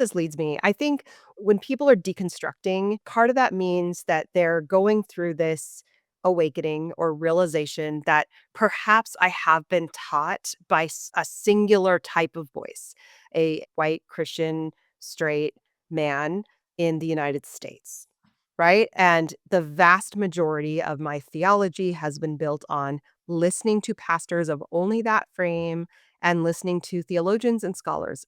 This leads me. I think when people are deconstructing, part of that means that they're going through this awakening or realization that perhaps I have been taught by a singular type of voice, a white Christian straight man in the United States. Right. And the vast majority of my theology has been built on listening to pastors of only that frame and listening to theologians and scholars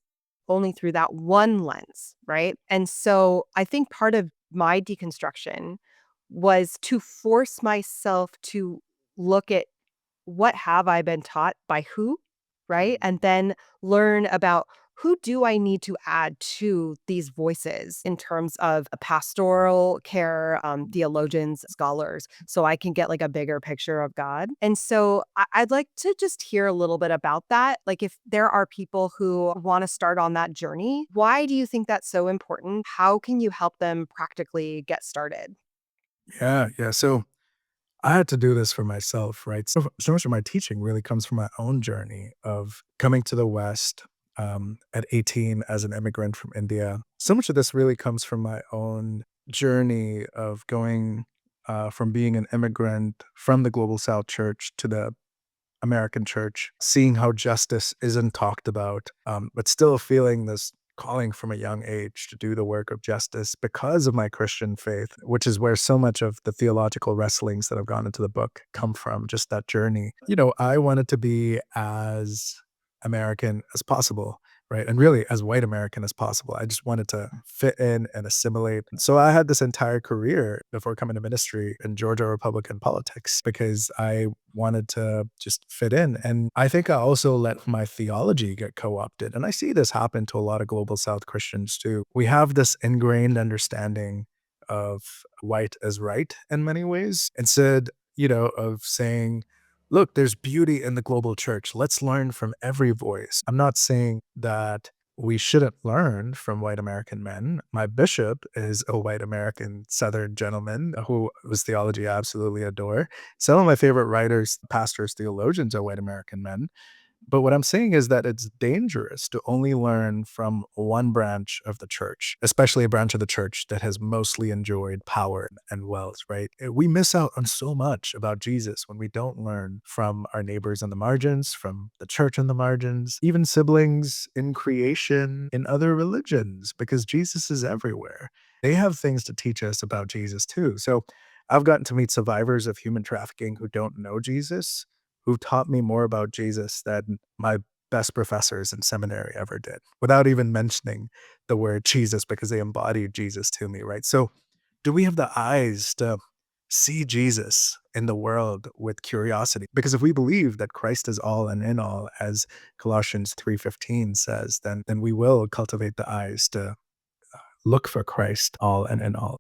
only through that one lens, right? And so I think part of my deconstruction was to force myself to look at what have I been taught by who, right? And then learn about who do I need to add to these voices in terms of a pastoral care, theologians, scholars, so I can get like a bigger picture of God. And so I'd like to just hear a little bit about that. Like if there are people who want to start on that journey, why do you think that's so important? How can you help them practically get started? Yeah, yeah. So I had to do this for myself, right? So much of my teaching really comes from my own journey of coming to the West at 18 as an immigrant from India. So much of this really comes from my own journey of going from being an immigrant from the Global South Church to the American church, seeing how justice isn't talked about, but still feeling this calling from a young age to do the work of justice because of my Christian faith, which is where so much of the theological wrestlings that have gone into the book come from, just that journey. I wanted to be as American as possible, right? And really as white American as possible. I just wanted to fit in and assimilate. So I had this entire career before coming to ministry in Georgia Republican politics because I wanted to just fit in. And I think I also let my theology get co opted. And I see this happen to a lot of global South Christians too. We have this ingrained understanding of white as right in many ways, instead, of saying, look, there's beauty in the global church. Let's learn from every voice. I'm not saying that we shouldn't learn from white American men. My bishop is a white American Southern gentleman whose theology I absolutely adore. Some of my favorite writers, pastors, theologians are white American men. But what I'm saying is that it's dangerous to only learn from one branch of the church, especially a branch of the church that has mostly enjoyed power and wealth, right? We miss out on so much about Jesus when we don't learn from our neighbors on the margins, from the church on the margins, even siblings in creation, in other religions, because Jesus is everywhere. They have things to teach us about Jesus too. So I've gotten to meet survivors of human trafficking who don't know Jesus, who taught me more about Jesus than my best professors in seminary ever did, without even mentioning the word Jesus because they embodied Jesus to me, right? So, do we have the eyes to see Jesus in the world with curiosity? Because if we believe that Christ is all and in all, as Colossians 3:15 says, then we will cultivate the eyes to look for Christ all and in all.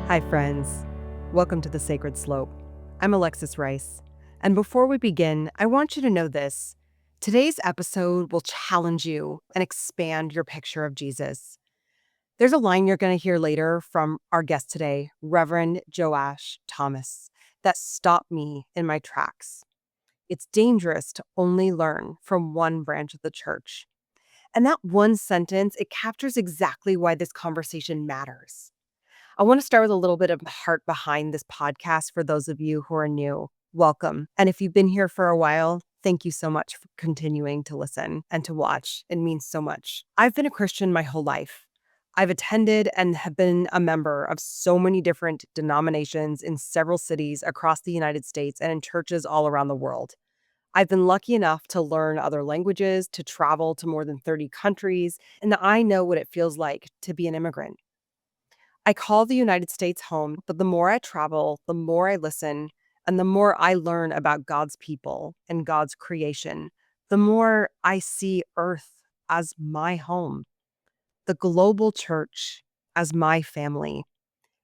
Hi, friends. Welcome to the Sacred Slope. I'm Alexis Rice. And before we begin, I want you to know this. Today's episode will challenge you and expand your picture of Jesus. There's a line you're going to hear later from our guest today, Reverend Joash Thomas, that stopped me in my tracks. It's dangerous to only learn from one branch of the church. And that one sentence, it captures exactly why this conversation matters. I want to start with a little bit of the heart behind this podcast for those of you who are new. Welcome. And if you've been here for a while, thank you so much for continuing to listen and to watch. It means so much. I've been a Christian my whole life. I've attended and have been a member of so many different denominations in several cities across the United States and in churches all around the world. I've been lucky enough to learn other languages, to travel to more than 30 countries, and I know what it feels like to be an immigrant. I call the United States home, but the more I travel, the more I listen, and the more I learn about God's people and God's creation, the more I see Earth as my home, the global church as my family,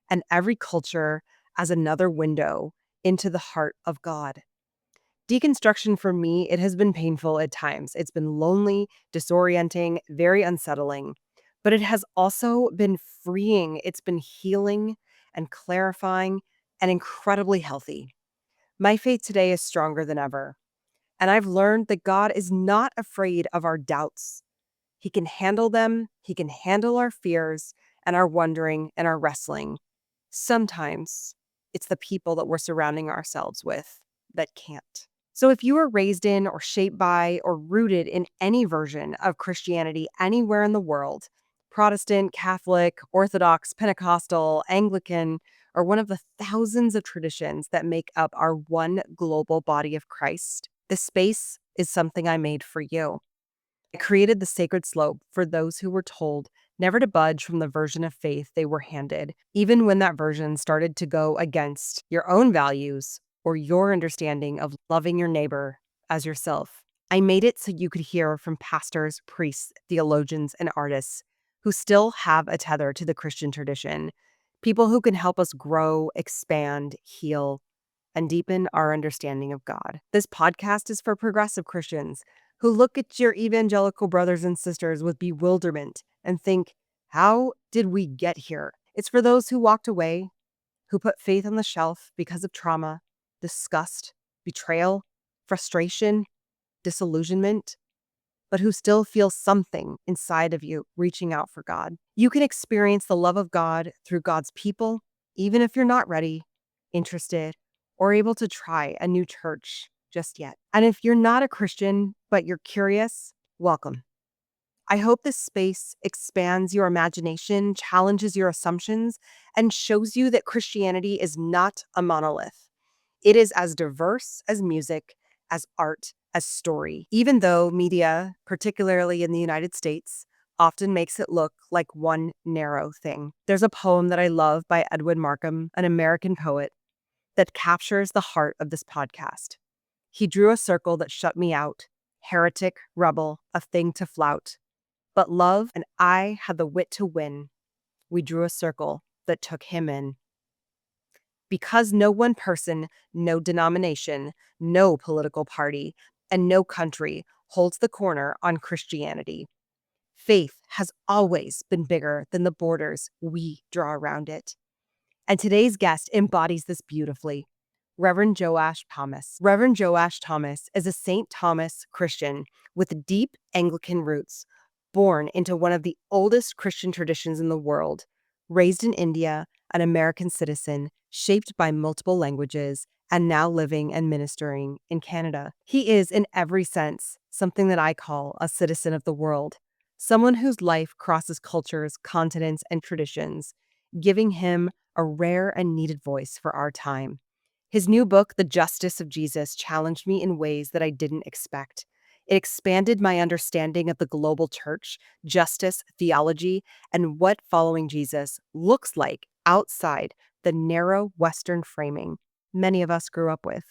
and every culture as another window into the heart of God. Deconstruction for me, it has been painful at times. It's been lonely, disorienting, very unsettling, but it has also been freeing. It's been healing and clarifying and incredibly healthy. My faith today is stronger than ever. And I've learned that God is not afraid of our doubts. He can handle them, He can handle our fears and our wondering and our wrestling. Sometimes it's the people that we're surrounding ourselves with that can't. So if you were raised in or shaped by or rooted in any version of Christianity anywhere in the world, Protestant, Catholic, Orthodox, Pentecostal, Anglican, or one of the thousands of traditions that make up our one global body of Christ, this space is something I made for you. I created the sacred slope for those who were told never to budge from the version of faith they were handed, even when that version started to go against your own values or your understanding of loving your neighbor as yourself. I made it so you could hear from pastors, priests, theologians, and artists who still have a tether to the Christian tradition, people who can help us grow, expand, heal, and deepen our understanding of God. This podcast is for progressive Christians who look at your evangelical brothers and sisters with bewilderment and think, how did we get here? It's for those who walked away, who put faith on the shelf because of trauma, disgust, betrayal, frustration, disillusionment, but who still feel something inside of you reaching out for God. You can experience the love of God through God's people, even if you're not ready, interested, or able to try a new church just yet. And if you're not a Christian, but you're curious, welcome. I hope this space expands your imagination, challenges your assumptions, and shows you that Christianity is not a monolith. It is as diverse as music, as art, as story, even though media, particularly in the United States, often makes it look like one narrow thing. There's a poem that I love by Edwin Markham, an American poet, that captures the heart of this podcast. He drew a circle that shut me out, heretic, rebel, a thing to flout. But love and I had the wit to win. We drew a circle that took him in. Because no one person, no denomination, no political party, and no country holds the corner on Christianity. Faith has always been bigger than the borders we draw around it. And today's guest embodies this beautifully. Reverend Joash Thomas. Reverend Joash Thomas is a St. Thomas Christian with deep Anglican roots, born into one of the oldest Christian traditions in the world, raised in India, an American citizen, shaped by multiple languages, and now living and ministering in Canada. He is, in every sense, something that I call a citizen of the world, someone whose life crosses cultures, continents, and traditions, giving him a rare and needed voice for our time. His new book, The Justice of Jesus, challenged me in ways that I didn't expect. It expanded my understanding of the global church, justice, theology, and what following Jesus looks like outside the narrow Western framing many of us grew up with.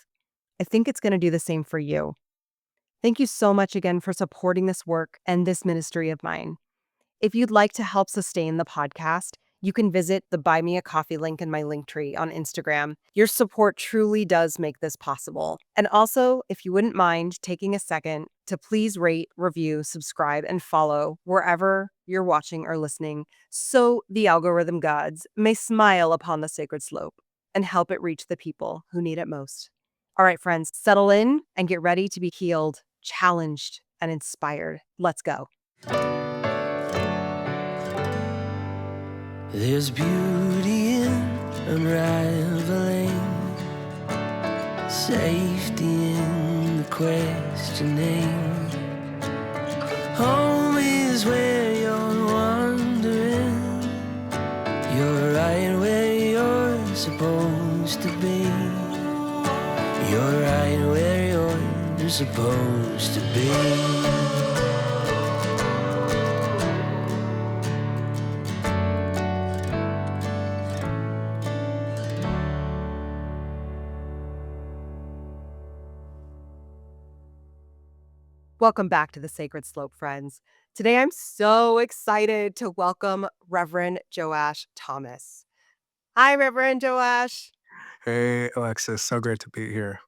I think it's going to do the same for you. Thank you so much again for supporting this work and this ministry of mine. If you'd like to help sustain the podcast, you can visit the Buy Me a Coffee link in my link tree on Instagram. Your support truly does make this possible. And also, if you wouldn't mind taking a second to please rate, review, subscribe, and follow wherever you're watching or listening, so the algorithm gods may smile upon the sacred slope and help it reach the people who need it most. All right, friends, settle in and get ready to be healed, challenged, and inspired. Let's go. There's beauty in unraveling, safety in the questioning. Home is where you're wandering. You're right where you're supposed to be. You're right where you're supposed to be. Welcome back to the Sacred Slope, friends. Today I'm so excited to welcome Reverend Joash Thomas. Hi, Reverend Joash. Hey, Alexis, so great to be here.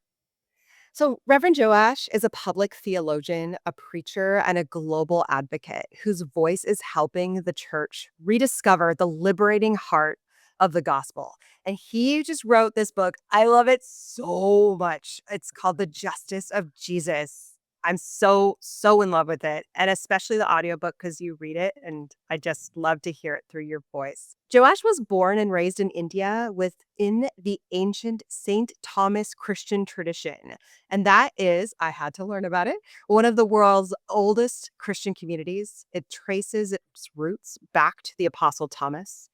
So, Reverend Joash is a public theologian, a preacher, and a global advocate whose voice is helping the church rediscover the liberating heart of the gospel. And he just wrote this book. I love it so much. It's called The Justice of Jesus. I'm so in love with it, and especially the audiobook because you read it, and I just love to hear it through your voice. Joash was born and raised in India within the ancient St. Thomas Christian tradition. And that is, I had to learn about it, one of the world's oldest Christian communities. It traces its roots back to the Apostle Thomas.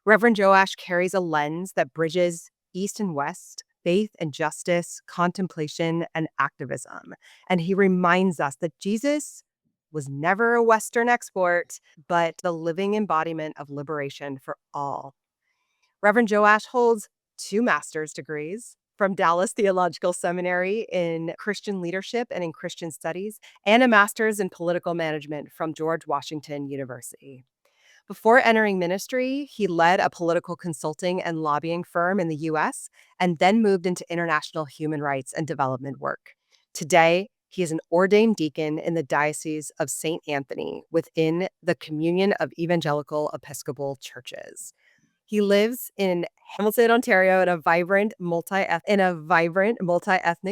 Reverend Joash carries a lens that bridges East and West, faith and justice, contemplation and activism. And he reminds us that Jesus was never a Western export, but the living embodiment of liberation for all. Reverend Joash holds two master's degrees from Dallas Theological Seminary in Christian leadership and in Christian studies, and a master's in political management from George Washington University. Before entering ministry, he led a political consulting and lobbying firm in the US and then moved into international human rights and development work. Today, he is an ordained deacon in the Diocese of St. Anthony within the Communion of Evangelical Episcopal Churches. He lives in Hamilton, Ontario, in a vibrant multi-ethnic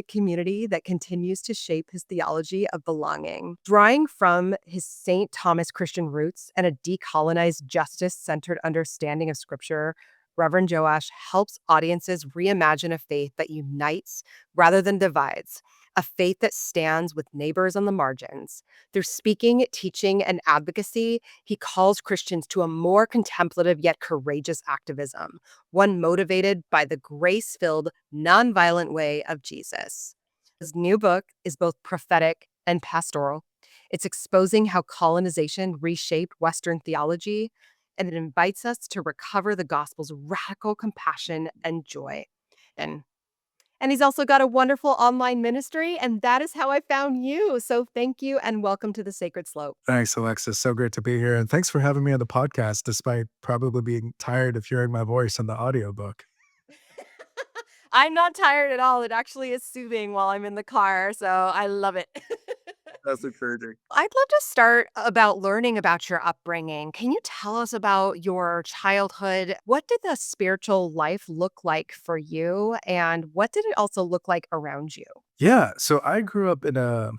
community that continues to shape his theology of belonging. Drawing from his St. Thomas Christian roots and a decolonized, justice-centered understanding of Scripture, Reverend Joash helps audiences reimagine a faith that unites rather than divides, a faith that stands with neighbors on the margins. Through speaking, teaching, and advocacy, he calls Christians to a more contemplative yet courageous activism, one motivated by the grace-filled, nonviolent way of Jesus. His new book is both prophetic and pastoral. It's exposing how colonization reshaped Western theology, and it invites us to recover the gospel's radical compassion and joy. And he's also got a wonderful online ministry, and that is how I found you. So thank you and welcome to the Sacred Slope. Thanks, Alexis. So great to be here. And thanks for having me on the podcast, despite probably being tired of hearing my voice on the audiobook. I'm not tired at all. It actually is soothing while I'm in the car, so I love it. That's encouraging. I'd love to start about learning about your upbringing. Can you tell us about your childhood? What did the spiritual life look like for you? And what did it also look like around you? Yeah. So I grew up in a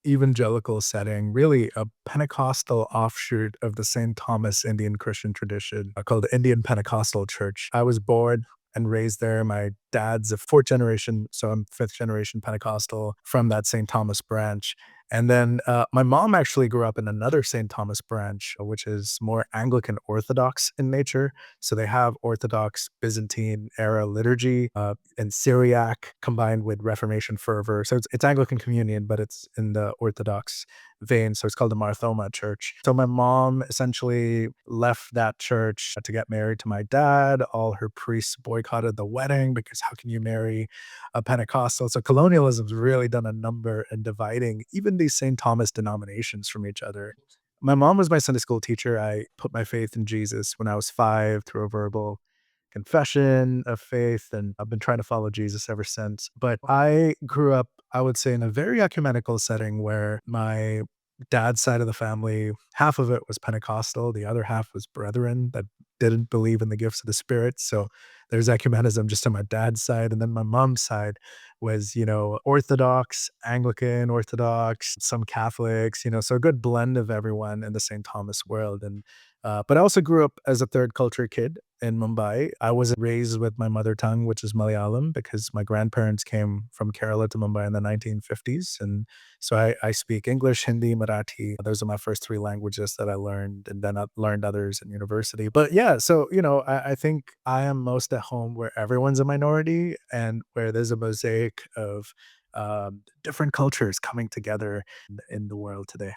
evangelical setting, really a Pentecostal offshoot of the St. Thomas Indian Christian tradition called the Indian Pentecostal Church. I was born and raised there. My dad's a fourth generation, so I'm fifth generation Pentecostal from that St. Thomas branch. And then my mom actually grew up in another St. Thomas branch, which is more Anglican Orthodox in nature. So they have Orthodox Byzantine era liturgy and Syriac combined with Reformation fervor. So it's Anglican communion, but it's in the Orthodox vein. So it's called the Marthoma Church. So my mom essentially left that church to get married to my dad. All her priests boycotted the wedding because how can you marry a Pentecostal? So colonialism's really done a number in dividing even these St. Thomas denominations from each other. My mom was my Sunday school teacher. I put my faith in Jesus when I was 5 through a verbal confession of faith, and I've been trying to follow Jesus ever since. But I grew up, I would say, in a very ecumenical setting where my dad's side of the family, half of it was Pentecostal, the other half was Brethren that didn't believe in the gifts of the Spirit. So there's ecumenism just on my dad's side. And then my mom's side was, Orthodox, Anglican, Orthodox, some Catholics, so a good blend of everyone in the St. Thomas world. And but I also grew up as a third culture kid in Mumbai. I was raised with my mother tongue, which is Malayalam, because my grandparents came from Kerala to Mumbai in the 1950s. And so I speak English, Hindi, Marathi. Those are my first three languages that I learned, and then I learned others in university. But yeah, so, I think I am most at home where everyone's a minority and where there's a mosaic of different cultures coming together in the world today.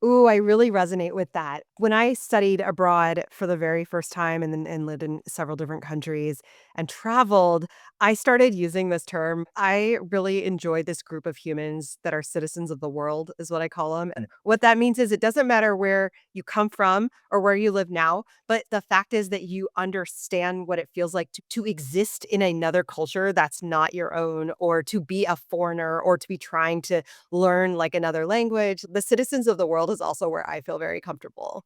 Ooh, I really resonate with that. When I studied abroad for the very first time and lived in several different countries and traveled, I started using this term. I really enjoy this group of humans that are citizens of the world, is what I call them. And what that means is it doesn't matter where you come from or where you live now, but the fact is that you understand what it feels like to exist in another culture that's not your own, or to be a foreigner, or to be trying to learn like another language. The citizens of the world is also where I feel very comfortable.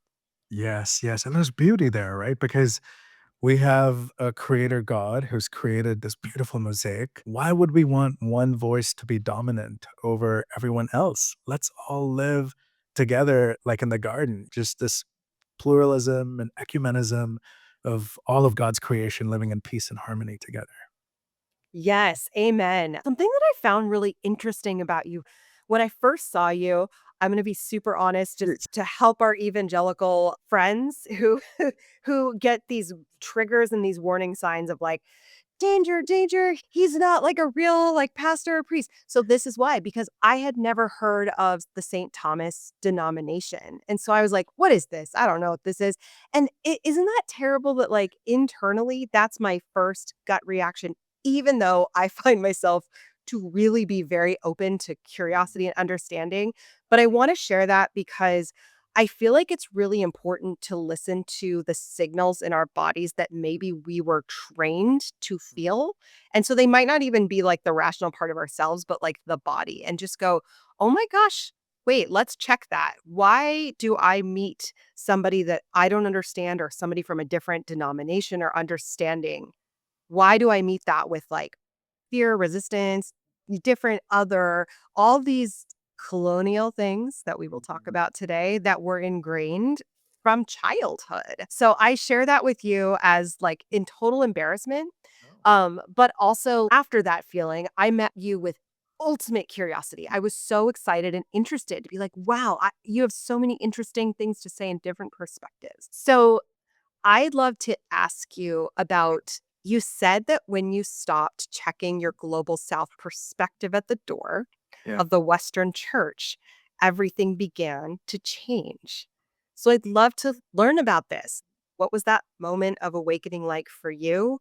Yes, yes. And there's beauty there, right? Because We have a creator God who's created this beautiful mosaic. Why would we want one voice to be dominant over everyone else? Let's all live together like in the garden, just this pluralism and ecumenism of all of God's creation living in peace and harmony together. Yes, amen. Something that I found really interesting about you when I first saw you, I'm going to be super honest just to help our evangelical friends who who get these triggers and these warning signs of like danger, danger. He's not like a real like pastor or priest. So this is why, because I had never heard of the St. Thomas denomination. And so I was like, what is this? I don't know what this is. And isn't that terrible that like internally, that's my first gut reaction, even though I find myself to really be very open to curiosity and understanding. But I want to share that because I feel like it's really important to listen to the signals in our bodies that maybe we were trained to feel. And so they might not even be like the rational part of ourselves, but like the body and just go, oh my gosh, wait, let's check that. Why do I meet somebody that I don't understand or somebody from a different denomination or understanding? Why do I meet that with like fear, resistance, different other all these colonial things that we will talk about today that were ingrained from childhood. So I share that with you as like in total embarrassment. But also after that feeling, I met you with ultimate curiosity. I was so excited and interested to be like, wow, you have so many interesting things to say in different perspectives. So I'd love to ask you about you said that when you stopped checking your global south perspective at the door Yeah. of the Western church, everything began to change. So I'd love to learn about this. What was that moment of awakening like for you?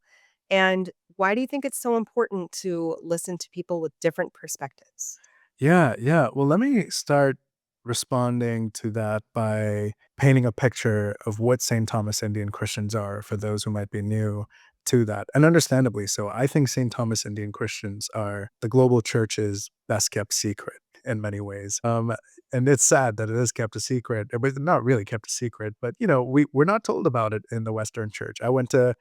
And why do you think it's so important to listen to people with different perspectives? Yeah, yeah. Well, let me start responding to that by painting a picture of what St. Thomas Indian Christians are for those who might be new to that. And understandably so, I think St. Thomas Indian Christians are the global church's best kept secret in many ways. And it's sad that it is kept a secret, but not really kept a secret, but we're not told about it in the Western church. I went to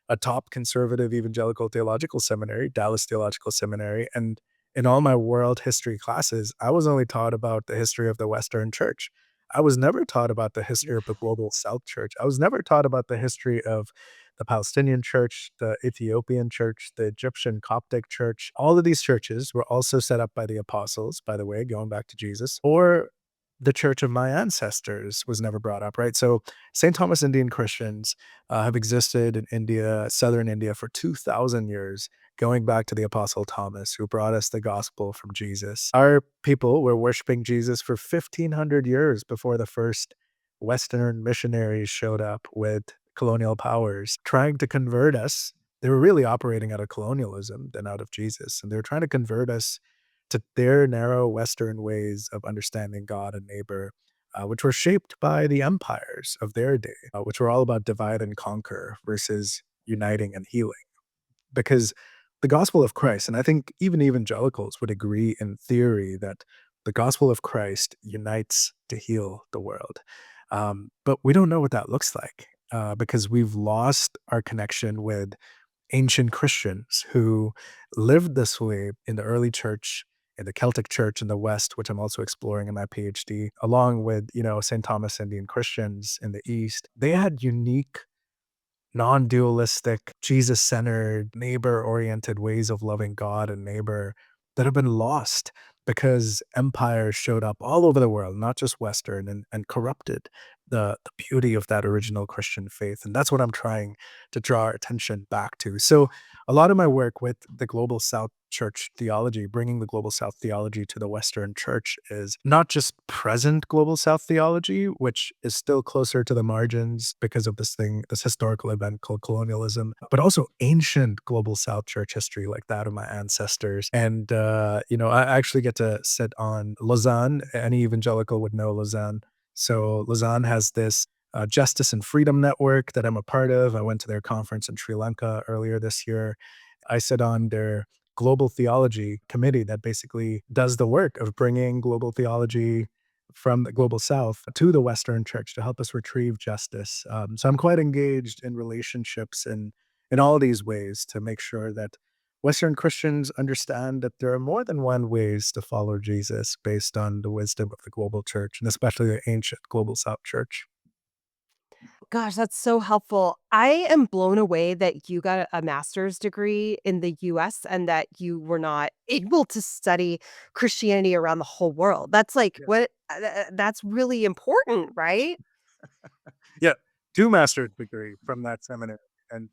a top conservative evangelical theological seminary, Dallas Theological Seminary. And in all my world history classes, I was only taught about the history of the Western church. I was never taught about the history of the global South church. I was never taught about the history of the Palestinian church, the Ethiopian church, the Egyptian Coptic church. All of these churches were also set up by the apostles, by the way, going back to Jesus, or the church of my ancestors was never brought up, right? So St. Thomas Indian Christians have existed in India, southern India, for 2,000 years, going back to the Apostle Thomas, who brought us the gospel from Jesus. Our people were worshiping Jesus for 1,500 years before the first Western missionaries showed up with colonial powers trying to convert us. They were really operating out of colonialism than out of Jesus. And they were trying to convert us to their narrow Western ways of understanding God and neighbor, which were shaped by the empires of their day, which were all about divide and conquer versus uniting and healing. Because the gospel of Christ, and I think even evangelicals would agree in theory that the gospel of Christ unites to heal the world. But we don't know what that looks like because we've lost our connection with ancient Christians who lived this way in the early church, in the Celtic church in the West, which I'm also exploring in my PhD, along with, St. Thomas Indian Christians in the East. They had unique non-dualistic, Jesus-centered, neighbor-oriented ways of loving God and neighbor that have been lost because empires showed up all over the world, not just Western, and corrupted the beauty of that original Christian faith. And that's what I'm trying to draw our attention back to. So a lot of my work with the Global South Church theology, bringing the Global South theology to the Western Church, is not just present Global South theology, which is still closer to the margins because of this historical event called colonialism, but also ancient Global South Church history like that of my ancestors. And, I actually get to sit on Lausanne. Any evangelical would know Lausanne. So Lausanne has this Justice and Freedom Network that I'm a part of. I went to their conference in Sri Lanka earlier this year. I sit on their global theology committee that basically does the work of bringing global theology from the global south to the Western church to help us retrieve justice. So I'm quite engaged in relationships and in all these ways to make sure that Western Christians understand that there are more than one ways to follow Jesus based on the wisdom of the global church and especially the ancient global south church. Gosh, that's so helpful. I am blown away that you got a master's degree in the US and that you were not able to study Christianity around the whole world. That's like Yeah. what that's really important, right? Yeah, two master's degree from that seminary and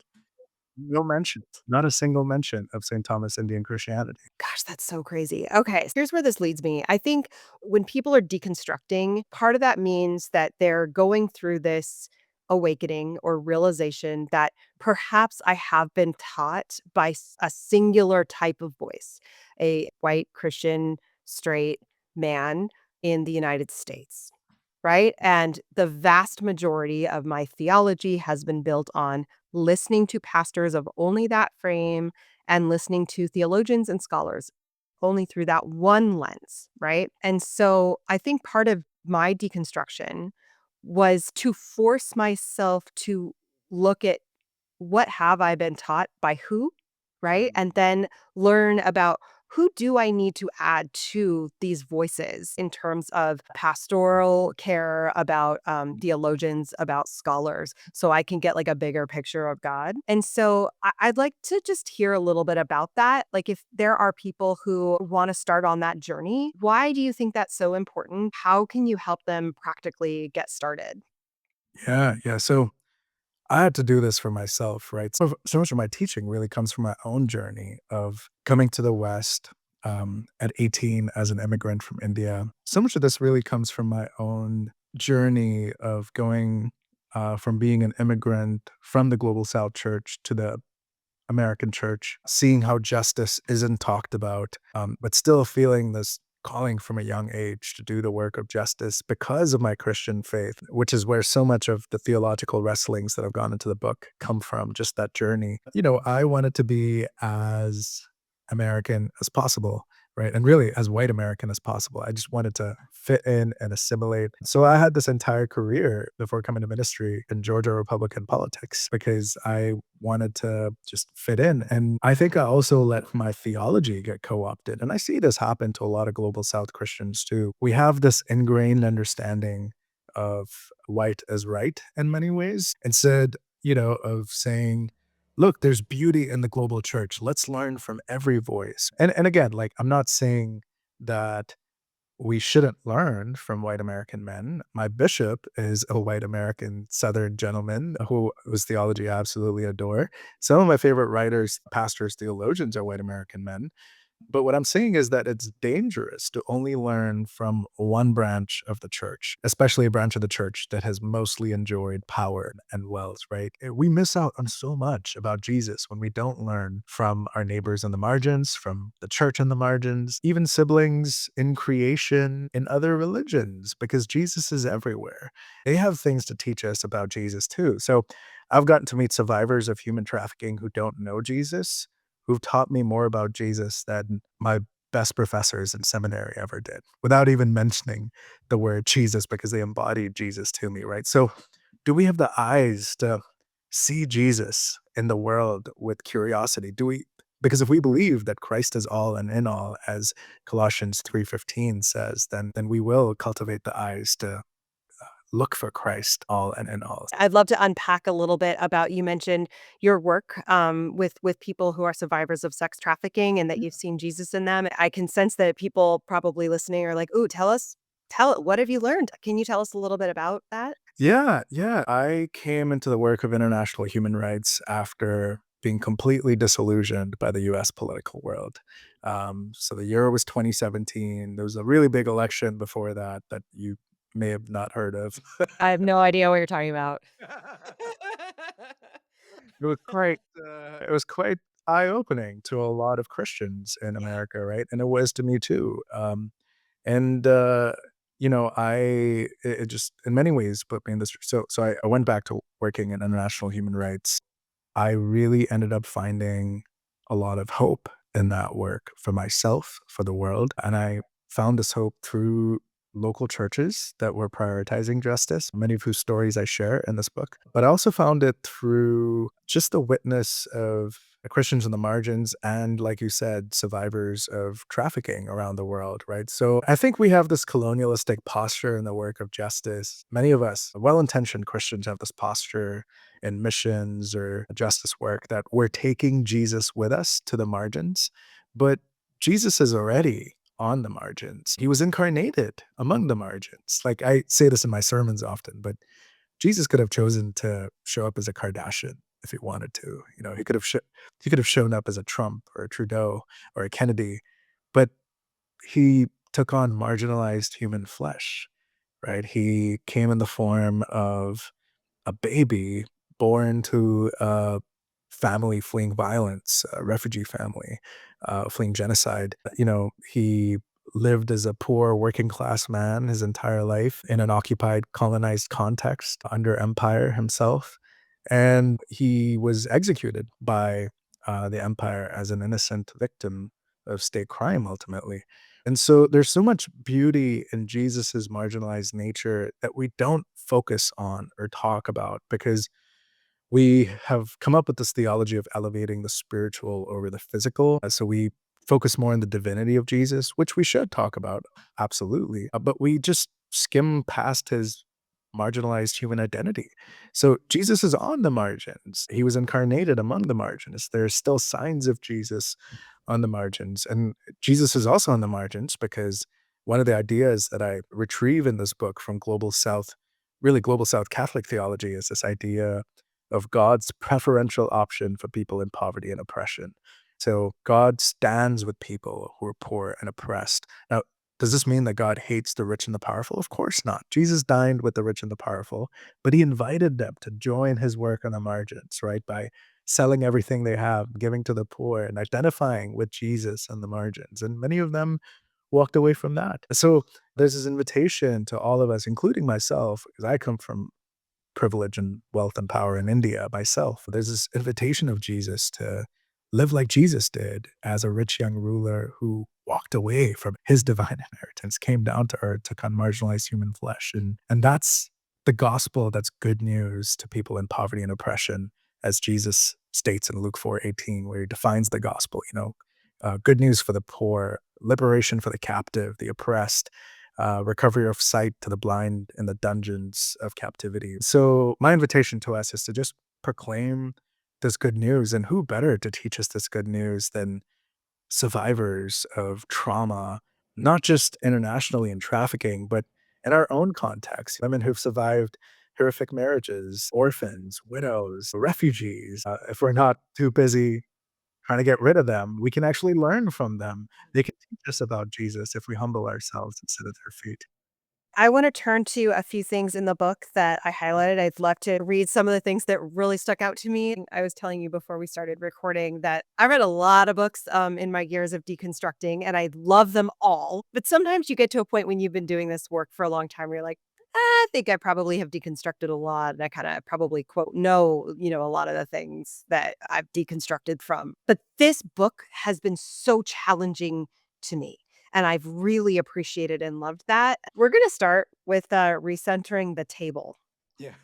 no mention, not a single mention of St. Thomas Indian Christianity. Gosh, that's so crazy. Okay, here's where this leads me. I think when people are deconstructing, part of that means that they're going through this awakening or realization that perhaps I have been taught by a singular type of voice, a white Christian straight man in the United States. Right. And the vast majority of my theology has been built on listening to pastors of only that frame and listening to theologians and scholars only through that one lens, right? And so I think part of my deconstruction was to force myself to look at what have I been taught by who, right? Mhm. And then learn about who do I need to add to these voices in terms of pastoral care, about theologians, about scholars, so I can get like a bigger picture of God. And so I'd like to just hear a little bit about that. Like, if there are people who want to start on that journey, why do you think that's so important? How can you help them practically get started? Yeah, yeah. So I had to do this for myself, right? So much of my teaching really comes from my own journey of coming to the West at 18 as an immigrant from India. So much of this really comes from my own journey of going from being an immigrant from the global South church to the American church, seeing how justice isn't talked about, but still feeling this calling from a young age to do the work of justice because of my Christian faith, which is where so much of the theological wrestlings that have gone into the book come from, just that journey. I wanted to be as American as possible, right? And really as white American as possible. I just wanted to fit in and assimilate. So I had this entire career before coming to ministry in Georgia Republican politics because I wanted to just fit in. And I think I also let my theology get co opted. And I see this happen to a lot of global South Christians too. We have this ingrained understanding of white as right in many ways, instead, of saying, look, there's beauty in the global church. Let's learn from every voice. And again, like I'm not saying that we shouldn't learn from white American men. My bishop is a white American Southern gentleman whose theology I absolutely adore. Some of my favorite writers, pastors, theologians are white American men. But what I'm saying is that it's dangerous to only learn from one branch of the church, especially a branch of the church that has mostly enjoyed power and wealth, right? We miss out on so much about Jesus when we don't learn from our neighbors on the margins, from the church on the margins, even siblings in creation, in other religions, because Jesus is everywhere. They have things to teach us about Jesus too. So I've gotten to meet survivors of human trafficking who don't know Jesus, who've taught me more about Jesus than my best professors in seminary ever did, without even mentioning the word Jesus because they embodied Jesus to me, right? So, do we have the eyes to see Jesus in the world with curiosity? Do we because if we believe that Christ is all and in all, as Colossians 3:15 says, then we will cultivate the eyes to look for Christ all and in all. I'd love to unpack a little bit about, you mentioned your work with people who are survivors of sex trafficking and that you've seen Jesus in them. I can sense that people probably listening are like, "Ooh, what have you learned? Can you tell us a little bit about that?" Yeah, yeah. I came into the work of international human rights after being completely disillusioned by the US political world. So the year was 2017. There was a really big election before that you may have not heard of. I have no idea what you're talking about. It was quite eye-opening to a lot of Christians in Yeah. America, right? And it was to me too. And it just in many ways put me in this. So I went back to working in international human rights. I really ended up finding a lot of hope in that work for myself, for the world, and I found this hope through local churches that were prioritizing justice, many of whose stories I share in this book. But I also found it through just the witness of Christians in the margins and, like you said, survivors of trafficking around the world, right? So I think we have this colonialistic posture in the work of justice. Many of us, well-intentioned Christians, have this posture in missions or justice work that we're taking Jesus with us to the margins. But Jesus is already on the margins. He was incarnated among the margins. Like I say this in my sermons often, but Jesus could have chosen to show up as a Kardashian if he wanted to. You know, he could have shown up as a Trump or a Trudeau or a Kennedy, but he took on marginalized human flesh, right? He came in the form of a baby born to a family fleeing violence, a refugee family fleeing genocide. You know, he lived as a poor working class man his entire life in an occupied, colonized context under empire himself. And he was executed by the empire as an innocent victim of state crime ultimately. And so there's so much beauty in Jesus's marginalized nature that we don't focus on or talk about because we have come up with this theology of elevating the spiritual over the physical. So we focus more on the divinity of Jesus, which we should talk about, absolutely. But we just skim past his marginalized human identity. So Jesus is on the margins. He was incarnated among the margins. There's still signs of Jesus on the margins. And Jesus is also on the margins because one of the ideas that I retrieve in this book from Global South, really Global South Catholic theology, is this idea of God's preferential option for people in poverty and oppression. So God stands with people who are poor and oppressed. Now, does this mean that God hates the rich and the powerful? Of course not. Jesus dined with the rich and the powerful, but he invited them to join his work on the margins, right? By selling everything they have, giving to the poor, and identifying with Jesus on the margins. And many of them walked away from that. So there's this invitation to all of us, including myself, because I come from privilege and wealth and power in India myself. There's this invitation of Jesus to live like Jesus did as a rich young ruler who walked away from his divine inheritance, came down to earth, took on marginalized human flesh. And that's the gospel that's good news to people in poverty and oppression, as Jesus states in Luke 4:18, where he defines the gospel, good news for the poor, liberation for the captive, the oppressed, recovery of sight to the blind in the dungeons of captivity. So, my invitation to us is to just proclaim this good news. And who better to teach us this good news than survivors of trauma, not just internationally in trafficking, but in our own context? Women who've survived horrific marriages, orphans, widows, refugees. If we're not too busy trying to get rid of them, we can actually learn from them. They can teach us about Jesus if we humble ourselves and sit at their feet. I want to turn to a few things in the book that I highlighted. I'd love to read some of the things that really stuck out to me. I was telling you before we started recording that I read a lot of books in my years of deconstructing, and I love them all. But sometimes you get to a point when you've been doing this work for a long time where you're like, I think I probably have deconstructed a lot. And I kind of probably quote, know, a lot of the things that I've deconstructed from. But this book has been so challenging to me. And I've really appreciated and loved that. We're going to start with recentering the table. Yeah.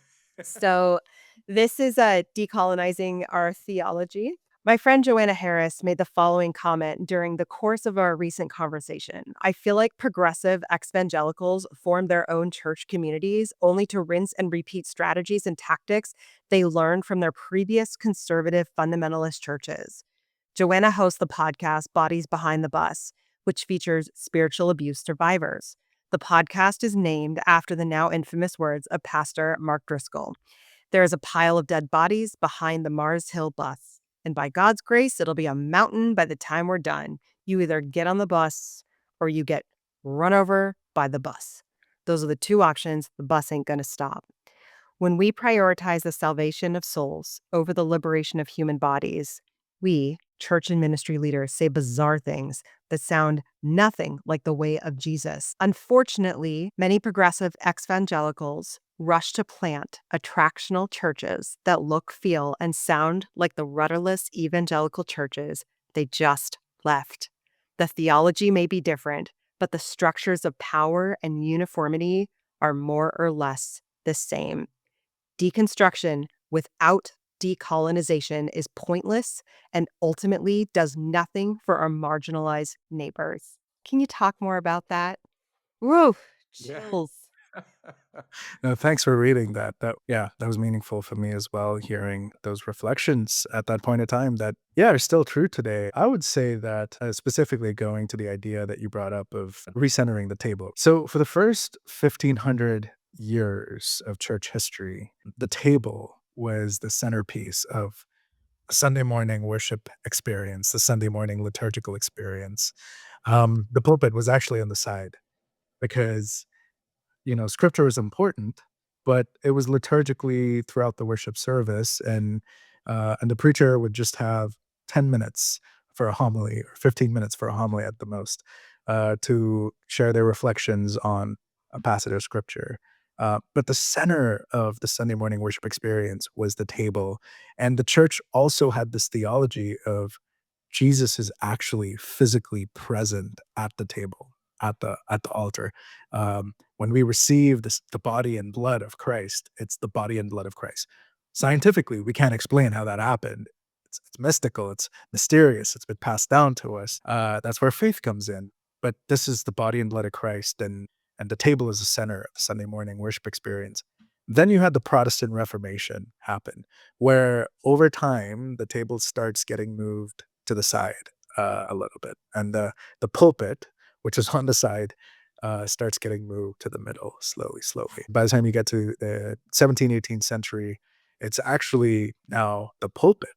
So, this is Decolonizing Our Theology. My friend Joanna Harris made the following comment during the course of our recent conversation. I feel like progressive evangelicals form their own church communities only to rinse and repeat strategies and tactics they learned from their previous conservative fundamentalist churches. Joanna hosts the podcast Bodies Behind the Bus, which features spiritual abuse survivors. The podcast is named after the now infamous words of Pastor Mark Driscoll. There is a pile of dead bodies behind the Mars Hill bus, and by God's grace, it'll be a mountain by the time we're done. You either get on the bus or you get run over by the bus. Those are the two options. The bus ain't going to stop. When we prioritize the salvation of souls over the liberation of human bodies, we, church and ministry leaders, say bizarre things that sound nothing like the way of Jesus. Unfortunately, many progressive evangelicals rush to plant attractional churches that look, feel, and sound like the rudderless evangelical churches they just left. The theology may be different, but the structures of power and uniformity are more or less the same. Deconstruction without decolonization is pointless and ultimately does nothing for our marginalized neighbors. Can you talk more about that? Woo, Yeah. chills. No, thanks for reading that. That was meaningful for me as well, hearing those reflections at that point in time that, yeah, are still true today. I would say that, specifically going to the idea that you brought up of recentering the table. So for the first 1,500 years of church history, the table was the centerpiece of a Sunday morning worship experience, the Sunday morning liturgical experience. The pulpit was actually on the side because scripture was important, but it was liturgically throughout the worship service, and the preacher would just have 10 minutes for a homily or 15 minutes for a homily at the most, to share their reflections on a passage of scripture. But the center of the Sunday morning worship experience was the table, and the church also had this theology of Jesus is actually physically present at the table, at the altar. When we receive the body and blood of Christ, it's the body and blood of Christ. Scientifically, we can't explain how that happened. It's mystical, it's mysterious, it's been passed down to us. That's where faith comes in. But this is the body and blood of Christ, and the table is the center of the Sunday morning worship experience. Then you had the Protestant Reformation happen, where over time the table starts getting moved to the side, a little bit, and the pulpit, which is on the side, starts getting moved to the middle slowly, slowly. By the time you get to the 17th, 18th century, it's actually now the pulpit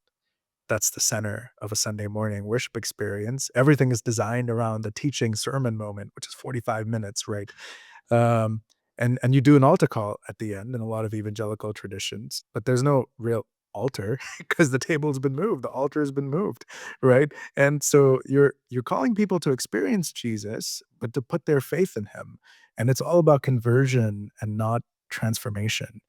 that's the center of a Sunday morning worship experience. Everything is designed around the teaching sermon moment, which is 45 minutes, right? Um, and you do an altar call at the end in a lot of evangelical traditions, but there's no real altar because the table's been moved, the altar has been moved, right? And so you're calling people to experience Jesus, but to put their faith in him. And it's all about conversion and not transformation,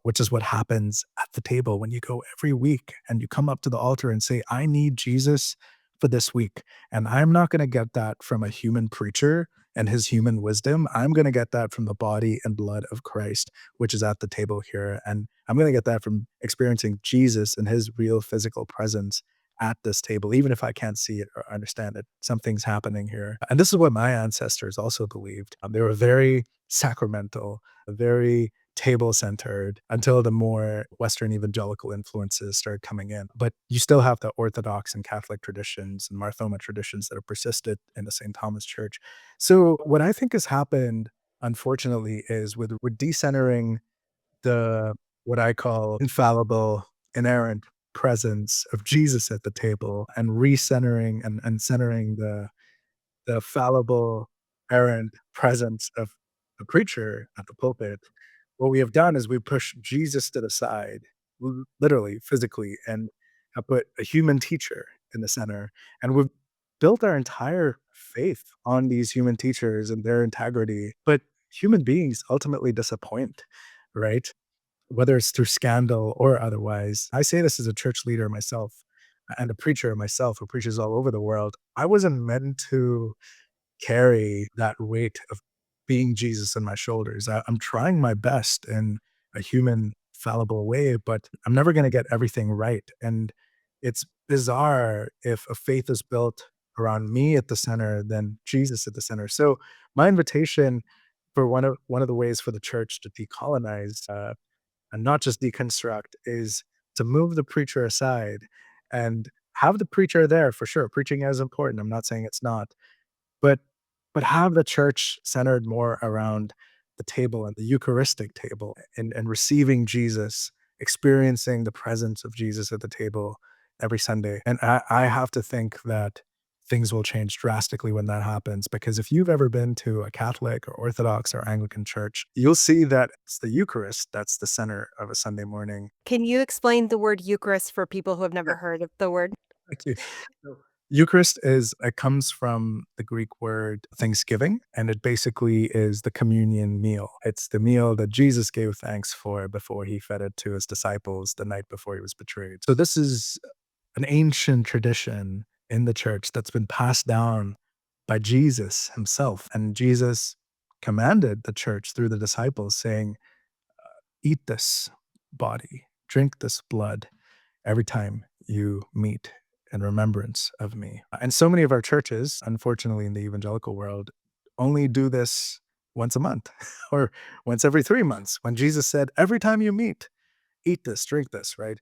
which is what happens at the table when you go every week and you come up to the altar and say, I need Jesus for this week. And I'm not going to get that from a human preacher and his human wisdom. I'm going to get that from the body and blood of Christ, which is at the table here. And I'm going to get that from experiencing Jesus and his real physical presence at this table, even if I can't see it or understand it. Something's happening here. And this is what my ancestors also believed. They were very sacramental, very table centered until the more Western evangelical influences started coming in. But you still have the Orthodox and Catholic traditions and Marthoma traditions that have persisted in the St. Thomas Church. So what I think has happened, unfortunately, is with decentering the what I call infallible, inerrant presence of Jesus at the table and recentering and centering the fallible, errant presence of the preacher at the pulpit, what we have done is we push Jesus to the side, literally, physically, and have put a human teacher in the center. And we've built our entire faith on these human teachers and their integrity. But human beings ultimately disappoint, right? Whether it's through scandal or otherwise. I say this as a church leader myself and a preacher myself who preaches all over the world. I wasn't meant to carry that weight of being Jesus on my shoulders. I'm trying my best in a human, fallible way, but I'm never going to get everything right. And it's bizarre if a faith is built around me at the center than Jesus at the center. So my invitation for one of the ways for the church to decolonize, and not just deconstruct, is to move the preacher aside and have the preacher there for sure. Preaching is important. I'm not saying it's not, but have the church centered more around the table and the Eucharistic table, and receiving Jesus, experiencing the presence of Jesus at the table every Sunday. And I have to think that things will change drastically when that happens, because if you've ever been to a Catholic or Orthodox or Anglican church, you'll see that it's the Eucharist that's the center of a Sunday morning. Can you explain the word Eucharist for people who have never heard of the word? Thank you. So, Eucharist it comes from the Greek word Thanksgiving, and it basically is the communion meal. It's the meal that Jesus gave thanks for before he fed it to his disciples the night before he was betrayed. So this is an ancient tradition in the church that's been passed down by Jesus himself. And Jesus commanded the church through the disciples, saying, eat this body, drink this blood every time you meet in remembrance of me. And so many of our churches, unfortunately, in the evangelical world, only do this once a month or once every 3 months, when Jesus said, every time you meet, eat this, drink this, right?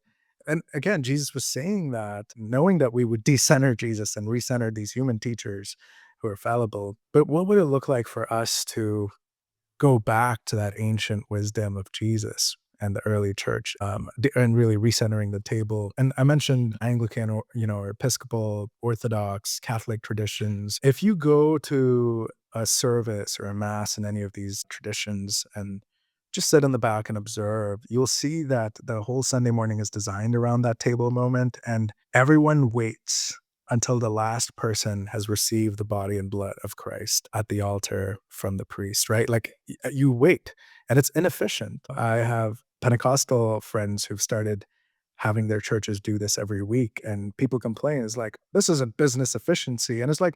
And again, Jesus was saying that, knowing that we would decenter Jesus and recenter these human teachers who are fallible. But what would it look like for us to go back to that ancient wisdom of Jesus and the early church, and really recentering the table? And I mentioned Anglican, or or Episcopal, Orthodox, Catholic traditions. If you go to a service or a mass in any of these traditions and just sit in the back and observe, you'll see that the whole Sunday morning is designed around that table moment, and everyone waits until the last person has received the body and blood of Christ at the altar from the priest, right? Like, you wait, and it's inefficient. I have Pentecostal friends who've started having their churches do this every week, and people complain, it's like, this isn't business efficiency. And it's like,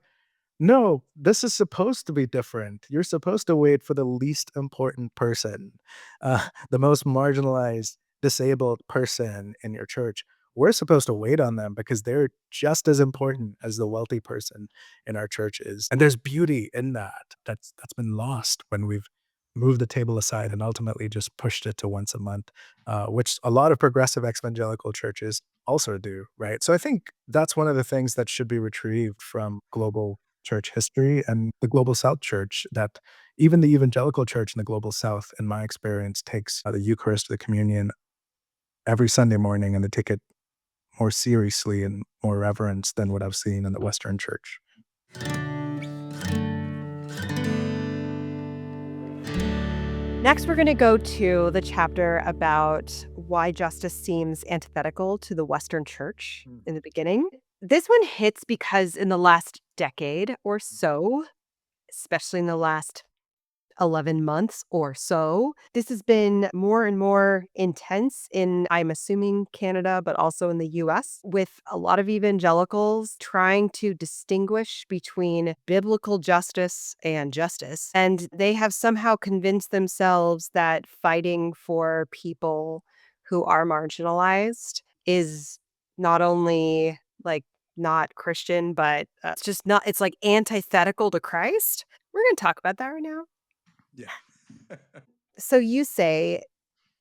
no, this is supposed to be different. You're supposed to wait for the least important person, the most marginalized, disabled person in your church. We're supposed to wait on them because they're just as important as the wealthy person in our church is. And there's beauty in that. That's been lost when we've moved the table aside and ultimately just pushed it to once a month, which a lot of progressive evangelical churches also do, right? So I think that's one of the things that should be retrieved from global church history and the global South church, that even the evangelical church in the global South, in my experience, takes the Eucharist, the communion, every Sunday morning, and they take it more seriously and more reverence than what I've seen in the Western church. Next, we're going to go to the chapter about why justice seems antithetical to the Western church in the beginning. This one hits because in the last decade or so, especially in the last 11 months or so, this has been more and more intense in, I'm assuming, Canada, but also in the US, with a lot of evangelicals trying to distinguish between biblical justice and justice. And they have somehow convinced themselves that fighting for people who are marginalized is not only like not Christian, but it's just not, it's like antithetical to Christ. We're going to talk about that right now. Yeah. So you say,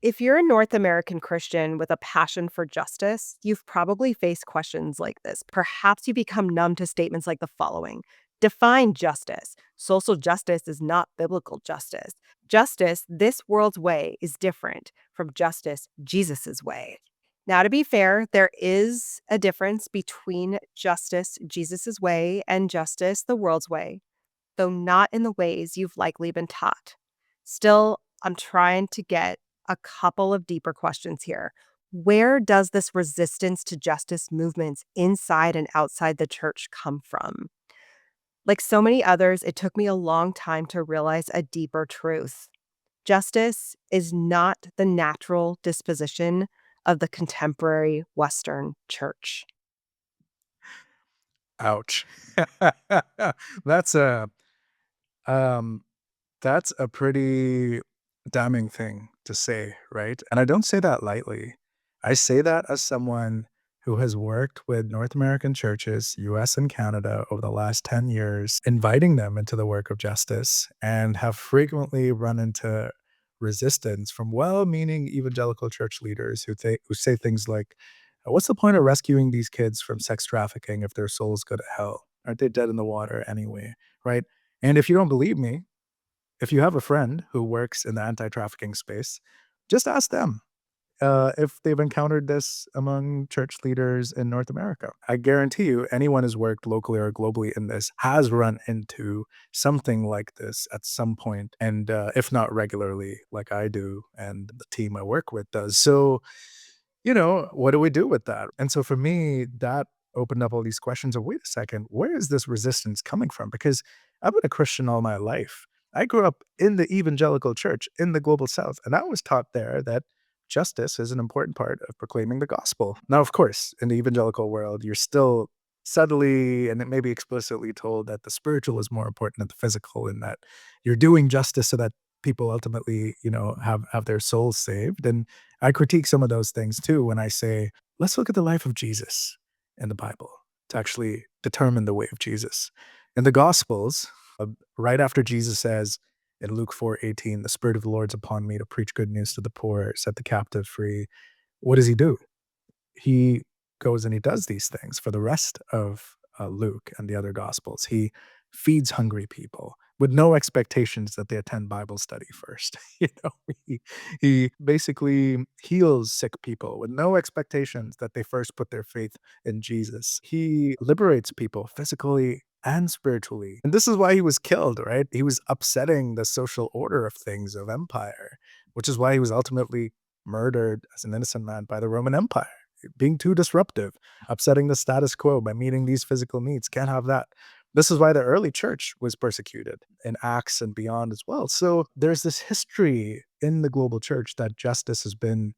if you're a North American Christian with a passion for justice, you've probably faced questions like this. Perhaps you become numb to statements like the following: define justice. Social justice is not biblical justice. Justice, this world's way, is different from justice, Jesus's way. Now, to be fair, there is a difference between justice, Jesus's way, and justice, the world's way, though not in the ways you've likely been taught. Still, I'm trying to get a couple of deeper questions here. Where does this resistance to justice movements inside and outside the church come from? Like so many others, it took me a long time to realize a deeper truth. Justice is not the natural disposition of the contemporary Western church. Ouch. That's a um That's a pretty damning thing to say, right? And I don't say that lightly. I say that as someone who has worked with North American churches, US and Canada, over the last 10 years, inviting them into the work of justice, and have frequently run into resistance from well-meaning evangelical church leaders who say things like, what's the point of rescuing these kids from sex trafficking if their souls go to hell? Aren't they dead in the water anyway? Right? And if you don't believe me, if you have a friend who works in the anti-trafficking space, just ask them if they've encountered this among church leaders in North America. I guarantee you, anyone who's worked locally or globally in this has run into something like this at some point, and if not regularly, like I do, and the team I work with does. So, what do we do with that? And so for me, that opened up all these questions of, wait a second, where is this resistance coming from? Because I've been a Christian all my life. I grew up in the evangelical church in the global South, and I was taught there that justice is an important part of proclaiming the gospel. Now, of course, in the evangelical world, you're still subtly and it may be explicitly told that the spiritual is more important than the physical, and that you're doing justice so that people ultimately, have their souls saved. And I critique some of those things too when I say, let's look at the life of Jesus in the Bible to actually determine the way of Jesus. In the Gospels, right after Jesus says in Luke 4:18, the Spirit of the Lord's upon me to preach good news to the poor, set the captive free. What does he do? He goes and he does these things for the rest of Luke and the other Gospels. He feeds hungry people with no expectations that they attend Bible study first. He, he basically heals sick people with no expectations that they first put their faith in Jesus. He liberates people physically and spiritually. And this is why he was killed, right? He was upsetting the social order of things of empire, which is why he was ultimately murdered as an innocent man by the Roman Empire, being too disruptive, upsetting the status quo by meeting these physical needs. Can't have that. This is why the early church was persecuted in Acts and beyond as well. So there's this history in the global church that justice has been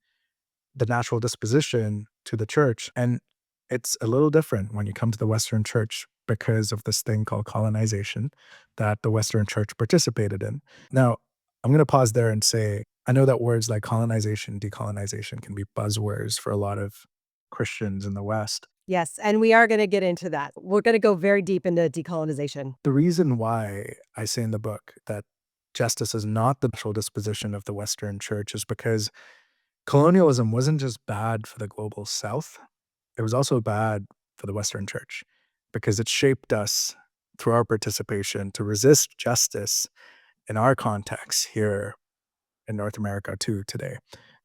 the natural disposition to the church. And it's a little different when you come to the Western church because of this thing called colonization that the Western church participated in. Now, I'm going to pause there and say, I know that words like colonization, decolonization can be buzzwords for a lot of Christians in the West. Yes, and we are going to get into that. We're going to go very deep into decolonization. The reason why I say in the book that justice is not the natural disposition of the Western church is because colonialism wasn't just bad for the global South, it was also bad for the Western church because it shaped us through our participation to resist justice in our context here in North America too today.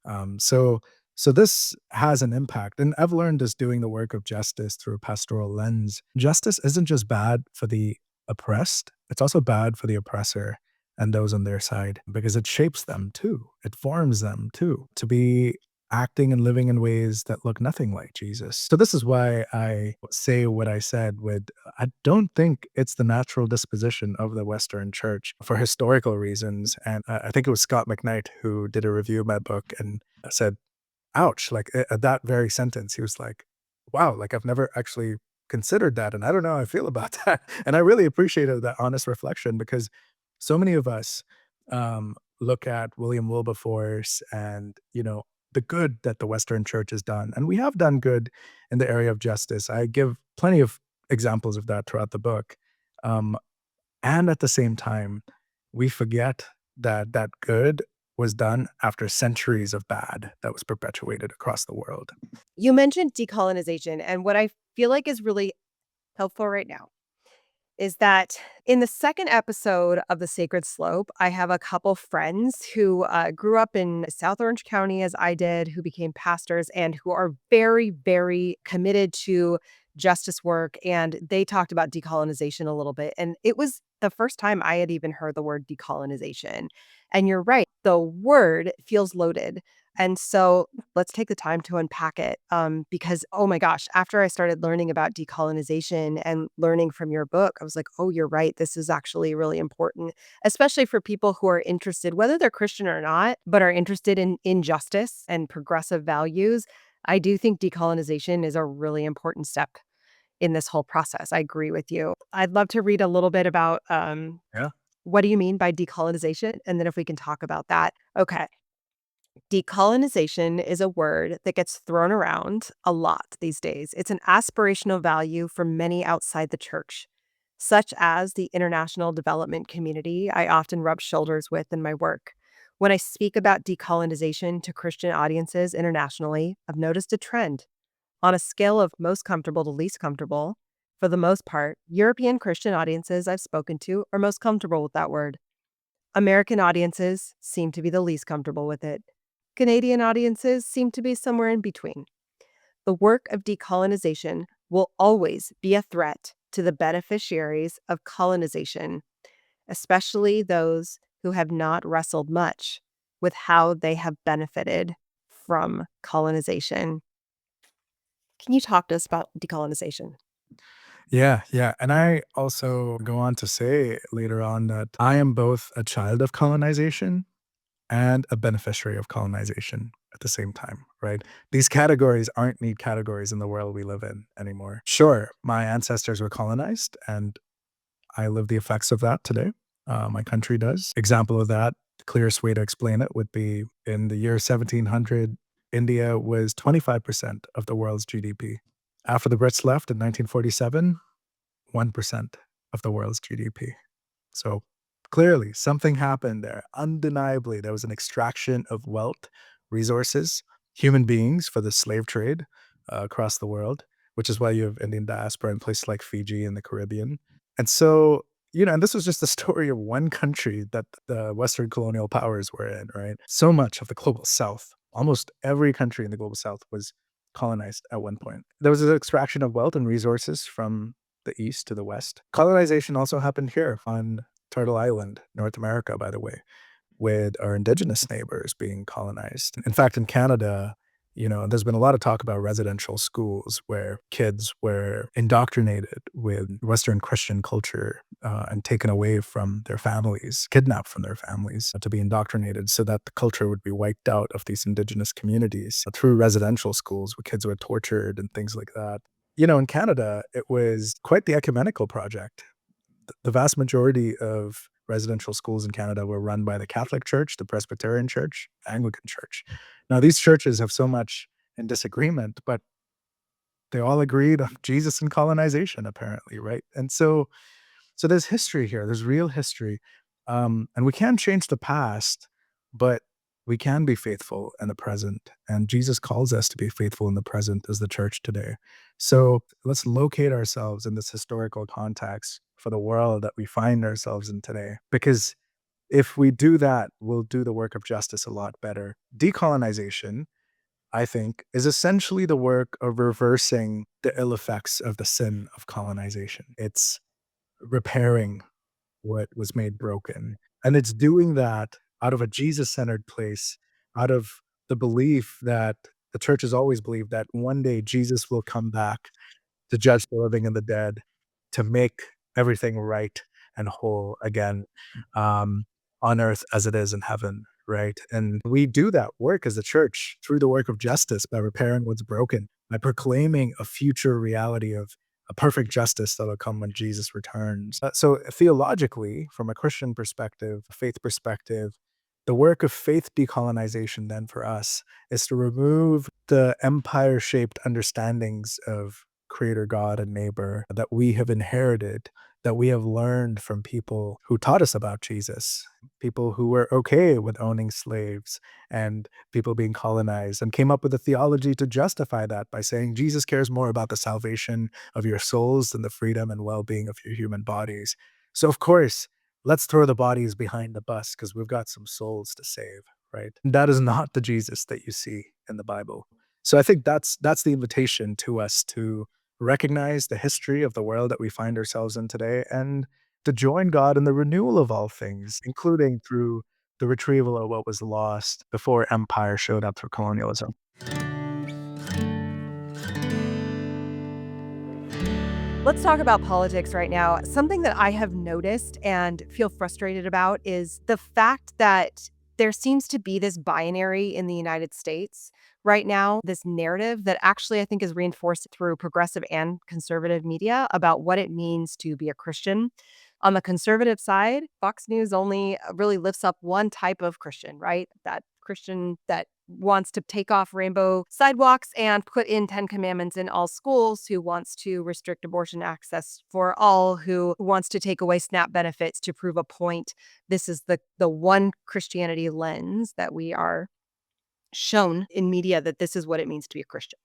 Um, so so this has an impact. And I've learned this doing the work of justice through a pastoral lens. Justice isn't just bad for the oppressed, it's also bad for the oppressor and those on their side because it shapes them too. It forms them too to be acting and living in ways that look nothing like Jesus. So this is why I say what I said with I don't think it's the natural disposition of the Western church for historical reasons. And I think it was Scott McKnight who did a review of my book and said, ouch, like at that very sentence, he was like, wow, like I've never actually considered that. And I don't know how I feel about that. And I really appreciated that honest reflection because so many of us look at William Wilberforce and, the good that the Western church has done. And we have done good in the area of justice. I give plenty of examples of that throughout the book. Um, and at the same time, we forget that that good was done after centuries of bad that was perpetuated across the world. You mentioned decolonization, and what I feel like is really helpful right now is that in the second episode of The Sacred Slope, I have a couple friends who grew up in South Orange County as I did, who became pastors and who are very, very committed to justice work. And they talked about decolonization a little bit. And it was the first time I had even heard the word decolonization. And you're right, the word feels loaded. And so let's take the time to unpack it because, oh my gosh, after I started learning about decolonization and learning from your book, I was like, oh, you're right. This is actually really important, especially for people who are interested, whether they're Christian or not, but are interested in justice and progressive values. I do think decolonization is a really important step in this whole process. I agree with you. I'd love to read a little bit about Yeah. what do you mean by decolonization? And then if we can talk about that. Okay. Decolonization is a word that gets thrown around a lot these days. It's an aspirational value for many outside the church, such as the international development community I often rub shoulders with in my work. When I speak about decolonization to Christian audiences internationally, I've noticed a trend. On a scale of most comfortable to least comfortable, for the most part, European Christian audiences I've spoken to are most comfortable with that word. American audiences seem to be the least comfortable with it. Canadian audiences seem to be somewhere in between. The work of decolonization will always be a threat to the beneficiaries of colonization, especially those who have not wrestled much with how they have benefited from colonization. Can you talk to us about decolonization? Yeah, yeah. And I also go on to say later on that I am both a child of colonization and a beneficiary of colonization at the same time, right? These categories aren't neat categories in the world we live in anymore. Sure, my ancestors were colonized, and I live the effects of that today. My country does. Example of that, the clearest way to explain it would be in the year 1700, India was 25% of the world's GDP. After the Brits left in 1947, 1% of the world's GDP. So clearly, something happened there. Undeniably, there was an extraction of wealth, resources, human beings for the slave trade across the world, which is why you have Indian diaspora in places like Fiji and the Caribbean. And so, and this was just the story of one country that the Western colonial powers were in, right? So much of the global South, almost every country in the global South was colonized at one point. There was an extraction of wealth and resources from the east to the west. Colonization also happened here on Turtle Island, North America, by the way, with our indigenous neighbors being colonized. In fact, in Canada, there's been a lot of talk about residential schools where kids were indoctrinated with Western Christian culture and taken away from their families, kidnapped from their families to be indoctrinated so that the culture would be wiped out of these indigenous communities through residential schools where kids were tortured and things like that. In Canada, it was quite the ecumenical project. The vast majority of residential schools in Canada were run by the Catholic Church, the Presbyterian Church, Anglican Church. Now, these churches have so much in disagreement, but they all agreed on Jesus and colonization, apparently, right? And so there's history here. There's real history, and we can change the past, but we can be faithful in the present. And Jesus calls us to be faithful in the present as the church today. So let's locate ourselves in this historical context for the world that we find ourselves in today. Because if we do that, we'll do the work of justice a lot better. Decolonization, I think, is essentially the work of reversing the ill effects of the sin of colonization. It's repairing what was made broken. And it's doing that out of a Jesus-centered place, out of the belief that the church has always believed that one day Jesus will come back to judge the living and the dead, to make everything right and whole again, um, on earth as it is in heaven, right? And we do that work as a church through the work of justice by repairing what's broken, by proclaiming a future reality of a perfect justice that'll come when Jesus returns. So theologically, from a Christian perspective, a faith perspective, the work of faith decolonization then for us is to remove the empire-shaped understandings of creator God and neighbor that we have inherited, that we have learned from people who taught us about Jesus, people who were okay with owning slaves and people being colonized, and came up with a theology to justify that by saying Jesus cares more about the salvation of your souls than the freedom and well-being of your human bodies. So of course, let's throw the bodies behind the bus because we've got some souls to save, right? That is not the Jesus that you see in the Bible. So I think that's the invitation to us to recognize the history of the world that we find ourselves in today and to join God in the renewal of all things, including through the retrieval of what was lost before empire showed up through colonialism. Let's talk about politics right now. Something that I have noticed and feel frustrated about is the fact that there seems to be this binary in the United States right now, this narrative that actually I think is reinforced through progressive and conservative media about what it means to be a Christian. On the conservative side, Fox News only really lifts up one type of Christian, right? That Christian that wants to take off rainbow sidewalks and put in 10 commandments in all schools, who wants to restrict abortion access for all, who wants to take away SNAP benefits to prove a point. This is the one Christianity lens that we are shown in media, that this is what it means to be a Christian.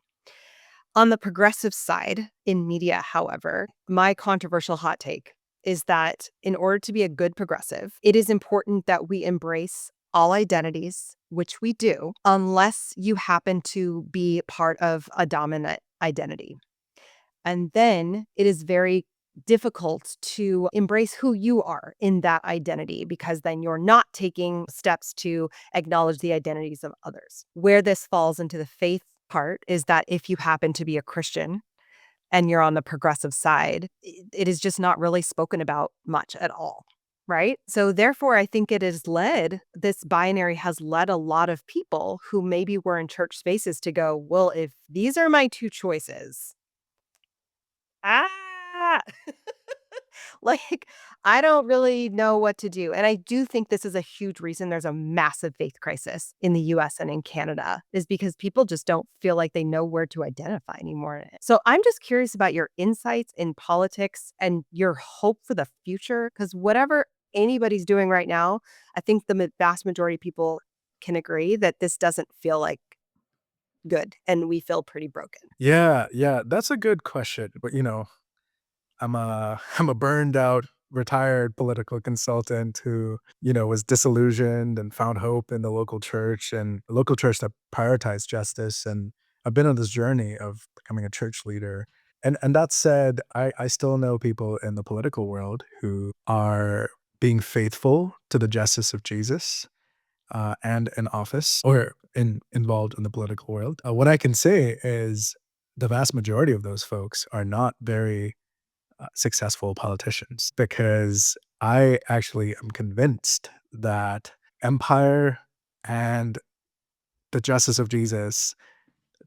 On the progressive side in media, however, my controversial hot take is that in order to be a good progressive, it is important that we embrace all identities, which we do, unless you happen to be part of a dominant identity. And then it is very difficult to embrace who you are in that identity, because then you're not taking steps to acknowledge the identities of others. Where this falls into the faith part is that if you happen to be a Christian and you're on the progressive side, it is just not really spoken about much at all. right? So therefore, I think this binary has led a lot of people who maybe were in church spaces to go, well, if these are my two choices, ah, like, I don't really know what to do. And I do think this is a huge reason there's a massive faith crisis in the US and in Canada, is because people just don't feel like they know where to identify anymore. So I'm just curious about your insights in politics and your hope for the future, because whatever anybody's doing right now, I think the vast majority of people can agree that this doesn't feel like good and we feel pretty broken. Yeah, yeah, that's a good question. But I'm a burned out, retired political consultant who, was disillusioned and found hope in the local church and a local church that prioritized justice. And I've been on this journey of becoming a church leader. And that said, I still know people in the political world who are being faithful to the justice of Jesus and in office or involved in the political world. What I can say is the vast majority of those folks are not very successful politicians because I actually am convinced that empire and the justice of Jesus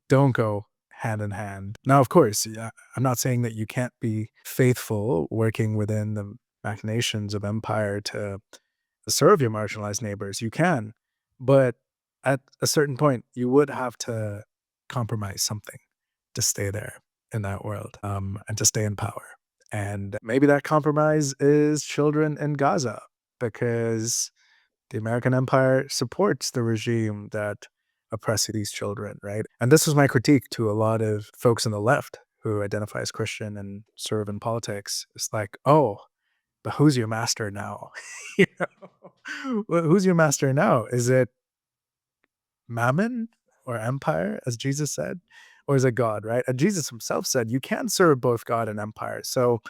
don't go hand in hand. Now, of course, yeah, I'm not saying that you can't be faithful working within the machinations of empire to serve your marginalized neighbors. You can, but at a certain point, you would have to compromise something to stay there in that world, and to stay in power. And maybe that compromise is children in Gaza because the American empire supports the regime that oppresses these children, right? And this was my critique to a lot of folks on the left who identify as Christian and serve in politics. It's like, oh, but who's your master now? You know? Well, who's your master now? Is it mammon or empire, as Jesus said? Or is it God, right? And Jesus himself said, you can't serve both God and empire. So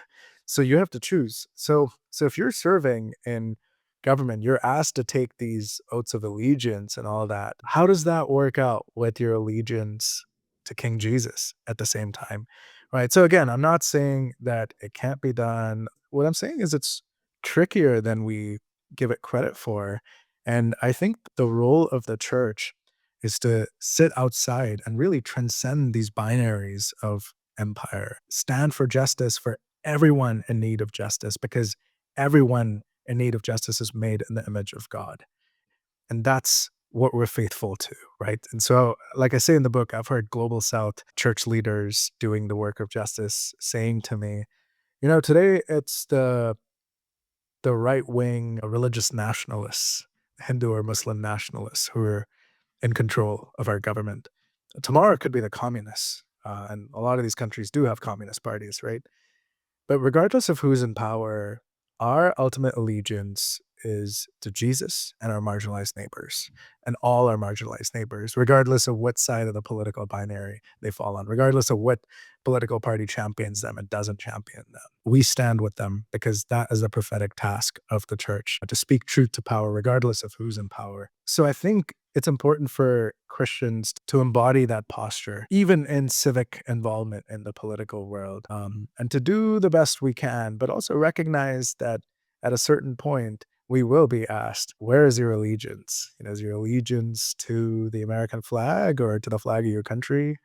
you have to choose. So if you're serving in government, you're asked to take these oaths of allegiance and all that. How does that work out with your allegiance to King Jesus at the same time? Right. So again, I'm not saying that it can't be done. What I'm saying is it's trickier than we give it credit for. And I think the role of the church is to sit outside and really transcend these binaries of empire, stand for justice for everyone in need of justice, because everyone in need of justice is made in the image of God. And that's what we're faithful to, right? And so, like I say in the book, I've heard Global South church leaders doing the work of justice saying to me, today it's the right wing religious nationalists, Hindu or Muslim nationalists who are in control of our government. Tomorrow it could be the communists. And a lot of these countries do have communist parties, right? But regardless of who's in power, our ultimate allegiance is to Jesus and our marginalized neighbors and all our marginalized neighbors, regardless of what side of the political binary they fall on, regardless of what political party champions them and doesn't champion them. We stand with them because that is the prophetic task of the church, to speak truth to power, regardless of who's in power. So I think it's important for Christians to embody that posture, even in civic involvement in the political world, and to do the best we can, but also recognize that at a certain point, we will be asked, where is your allegiance? Is your allegiance to the American flag or to the flag of your country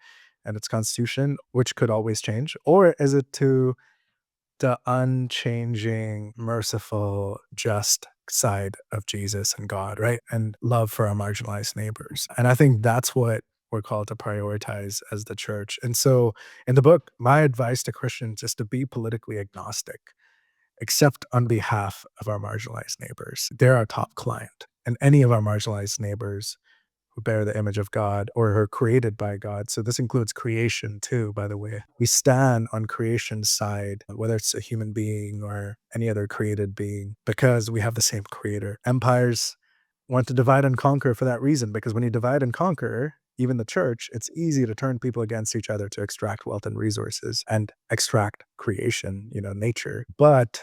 and its constitution, which could always change? Or is it to the unchanging, merciful, just side of Jesus and God, right? And love for our marginalized neighbors. And I think that's what we're called to prioritize as the church. And so in the book, my advice to Christians is to be politically agnostic, except on behalf of our marginalized neighbors. They're our top client. And any of our marginalized neighbors who bear the image of God or are created by God. So this includes creation too, by the way. We stand on creation's side, whether it's a human being or any other created being, because we have the same creator. Empires want to divide and conquer for that reason, because when you divide and conquer, even the church, it's easy to turn people against each other to extract wealth and resources and extract creation, nature. But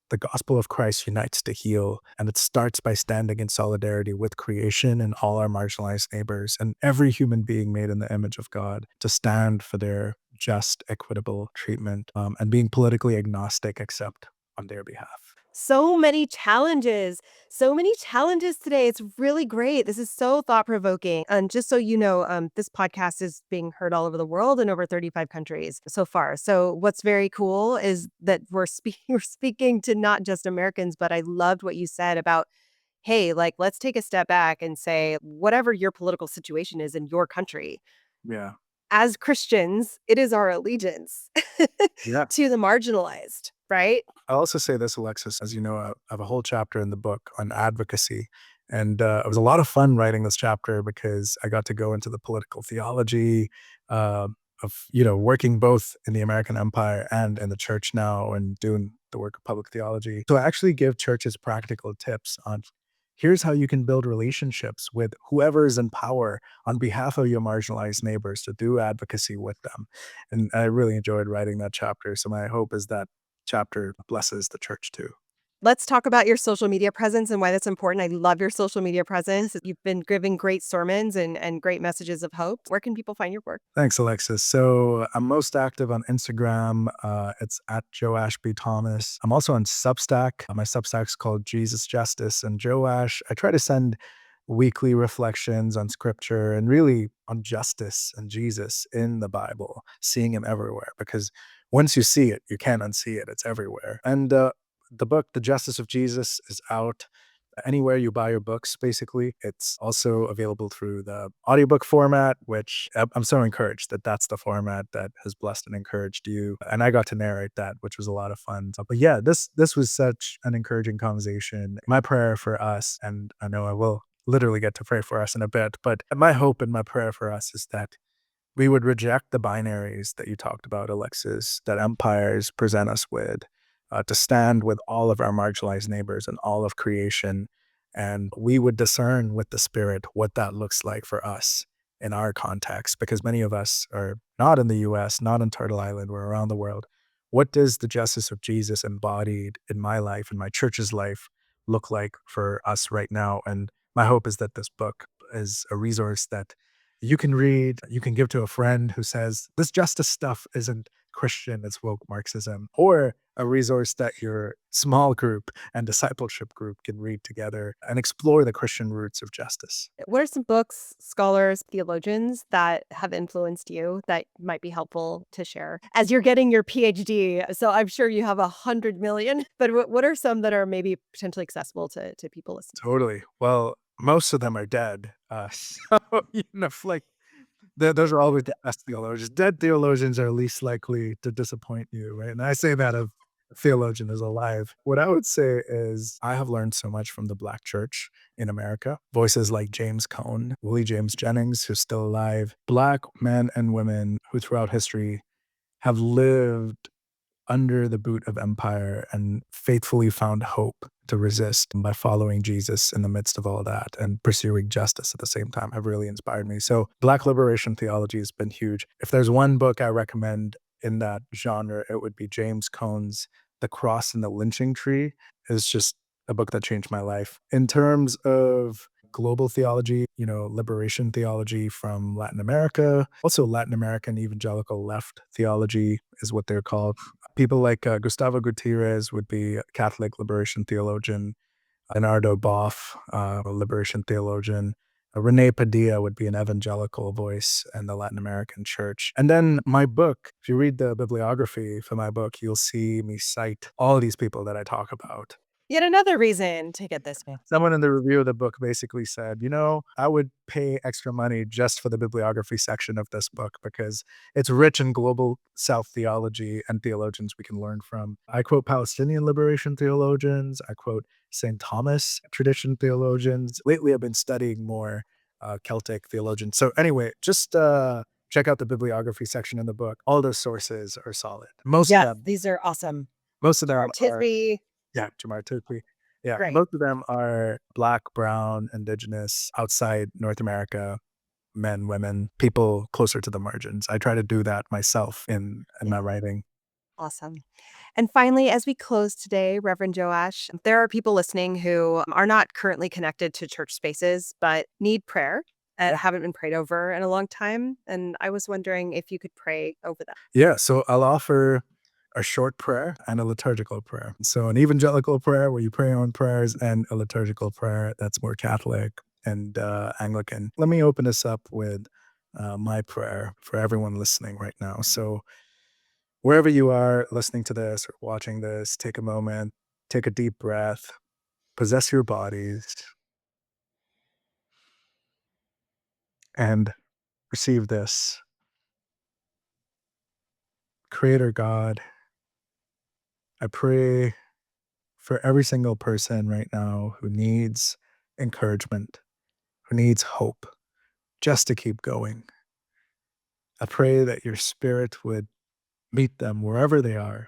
the gospel of Christ unites to heal, and it starts by standing in solidarity with creation and all our marginalized neighbors and every human being made in the image of God to stand for their just, equitable treatment, and being politically agnostic except on their behalf. So many challenges. So many challenges today. It's really great. This is so thought-provoking. And just so you know, this podcast is being heard all over the world in over 35 countries so far. So what's very cool is that we're speaking to not just Americans, but I loved what you said about, hey, like, let's take a step back and say, whatever your political situation is in your country, Yeah. as Christians, it is our allegiance Yeah. to the marginalized, right? I'll also say this, Alexis, as you know, I have a whole chapter in the book on advocacy. And it was a lot of fun writing this chapter because I got to go into the political theology uh, of, working both in the American empire and in the church now and doing the work of public theology. So I actually give churches practical tips on here's how you can build relationships with whoever is in power on behalf of your marginalized neighbors to do advocacy with them. And I really enjoyed writing that chapter. So my hope is that chapter blesses the church too. Let's talk about your social media presence and why that's important. I love your social media presence. You've been giving great sermons and great messages of hope. Where can people find your work? Thanks, Alexis. So I'm most active on Instagram. It's at Joash B. Thomas. I'm also on Substack. My Substack's called Jesus Justice and Joash. I try to send weekly reflections on scripture and really on justice and Jesus in the Bible, seeing him everywhere. Because once you see it, you can't unsee it. It's everywhere. And the book, The Justice of Jesus, is out anywhere you buy your books, basically. It's also available through the audiobook format, which I'm so encouraged that that's the format that has blessed and encouraged you. And I got to narrate that, which was a lot of fun. But yeah, this was such an encouraging conversation. My prayer for us, and I know I will literally get to pray for us in a bit, but my hope and my prayer for us is that we would reject the binaries that you talked about, Alexis, that empires present us with, to stand with all of our marginalized neighbors and all of creation. And we would discern with the Spirit what that looks like for us in our context, because many of us are not in the US, not in Turtle Island, we're around the world. What does the justice of Jesus embodied in my life, in my church's life, look like for us right now? And my hope is that this book is a resource that you can read, you can give to a friend who says, this justice stuff isn't Christian, it's woke Marxism, or a resource that your small group and discipleship group can read together and explore the Christian roots of justice. What are some books, scholars, theologians that have influenced you that might be helpful to share as you're getting your PhD? So I'm sure you have 100 million, but what are some that are maybe potentially accessible to people listening? Totally. Well, most of them are dead. So, like those are always the best theologians. Dead theologians are least likely to disappoint you, right? And I say that of a theologian is alive. What I would say is I have learned so much from the Black church in America. Voices like James Cone, Willie James Jennings, who's still alive, Black men and women who throughout history have lived under the boot of empire and faithfully found hope to resist by following Jesus in the midst of all that and pursuing justice at the same time have really inspired me. So Black liberation theology has been huge. If there's one book I recommend in that genre, it would be James Cone's The Cross and the Lynching Tree. It's just a book that changed my life. In terms of global theology, liberation theology from Latin America, also Latin American evangelical left theology is what they're called. People like Gustavo Gutierrez would be a Catholic liberation theologian, Leonardo Boff, a liberation theologian. Rene Padilla would be an evangelical voice in the Latin American church. And then my book, if you read the bibliography for my book, you'll see me cite all these people that I talk about. Yet another reason to get this, man. Someone in the review of the book basically said, I would pay extra money just for the bibliography section of this book because it's rich in global South theology and theologians we can learn from. I quote Palestinian liberation theologians. I quote St. Thomas tradition theologians. Lately, I've been studying more Celtic theologians. So anyway, just check out the bibliography section in the book. All those sources are solid. Yes, these are awesome. Most of them are Tisby, yeah, Jamar Turkey. Yeah, great. most of them are Black, brown, indigenous, outside North America, men, women, people closer to the margins. I try to do that myself in my writing. Awesome. And finally, as we close today, Reverend Joash, there are people listening who are not currently connected to church spaces, but need prayer and haven't been prayed over in a long time. And I was wondering if you could pray over them. Yeah, so I'll offer a short prayer and a liturgical prayer. So an evangelical prayer where you pray your own prayers, and a liturgical prayer that's more Catholic and Anglican. Let me open this up with my prayer for everyone listening right now. So wherever you are listening to this or watching this, take a moment, take a deep breath, possess your bodies, and receive this. Creator God, I pray for every single person right now who needs encouragement, who needs hope just to keep going. I pray that your spirit would meet them wherever they are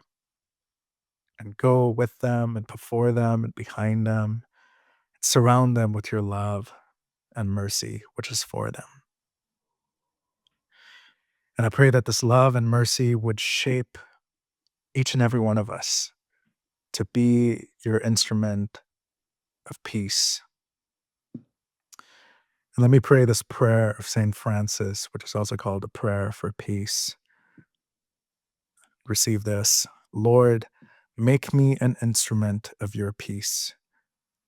and go with them and before them and behind them. Surround them with your love and mercy, which is for them. And I pray that this love and mercy would shape each and every one of us to be your instrument of peace. And let me pray this prayer of St. Francis, which is also called a prayer for peace. Receive this. Lord, make me an instrument of your peace.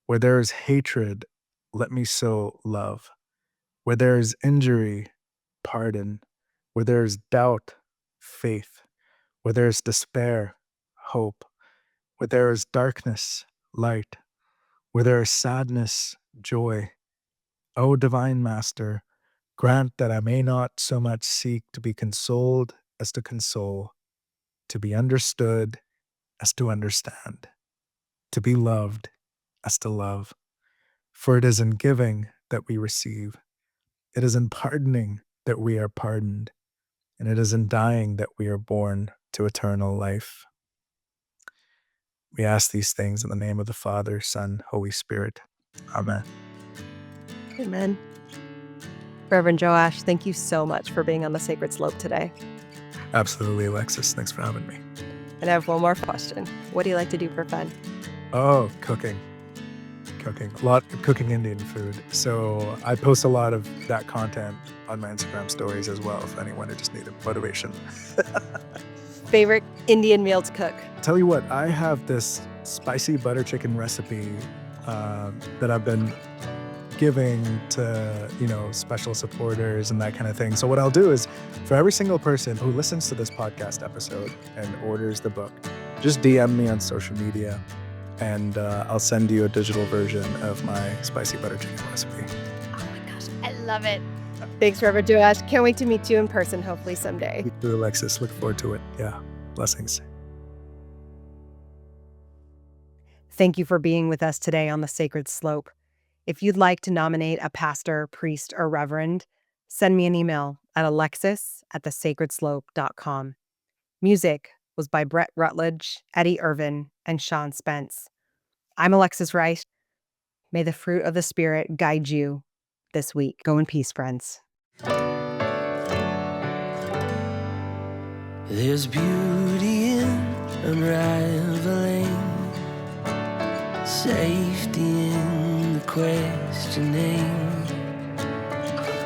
Where there is hatred, let me sow love. Where there is injury, pardon. Where there is doubt, faith. Where there is despair, hope. Where there is darkness, light. Where there is sadness, joy. O divine Master, grant that I may not so much seek to be consoled as to console, to be understood as to understand, to be loved as to love. For it is in giving that we receive, it is in pardoning that we are pardoned, and it is in dying that we are born to eternal life. We ask these things in the name of the Father, Son, Holy Spirit. Amen. Amen. Reverend Joash, thank you so much for being on the Sacred Slope today. Absolutely, Alexis. Thanks for having me. And I have one more question. What do you like to do for fun? Oh, cooking. A lot of cooking Indian food. So I post a lot of that content on my Instagram stories as well, if anyone who just needed motivation. Favorite Indian meal to cook? Tell you what, I have this spicy butter chicken recipe that I've been giving to, special supporters and that kind of thing. So what I'll do is, for every single person who listens to this podcast episode and orders the book, just DM me on social media, and I'll send you a digital version of my spicy butter chicken recipe. Oh my gosh, I love it. Thanks, Reverend Joash. Can't wait to meet you in person, hopefully someday. You too, Alexis. Look forward to it. Yeah. Blessings. Thank you for being with us today on the Sacred Slope. If you'd like to nominate a pastor, priest, or reverend, send me an email at alexis@thesacredslope.com. Music was by Brett Rutledge, Eddie Irvin, and Sean Spence. I'm Alexis Rice. May the fruit of the Spirit guide you this week. Go in peace, friends. There's beauty in unraveling, safety in the questioning.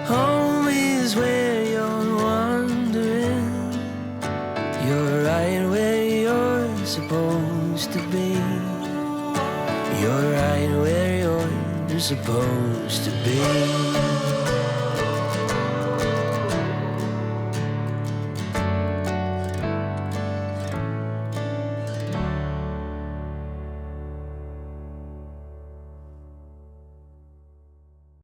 Home is where you're wandering. You're right where you're supposed to be. You're right where you're supposed to be.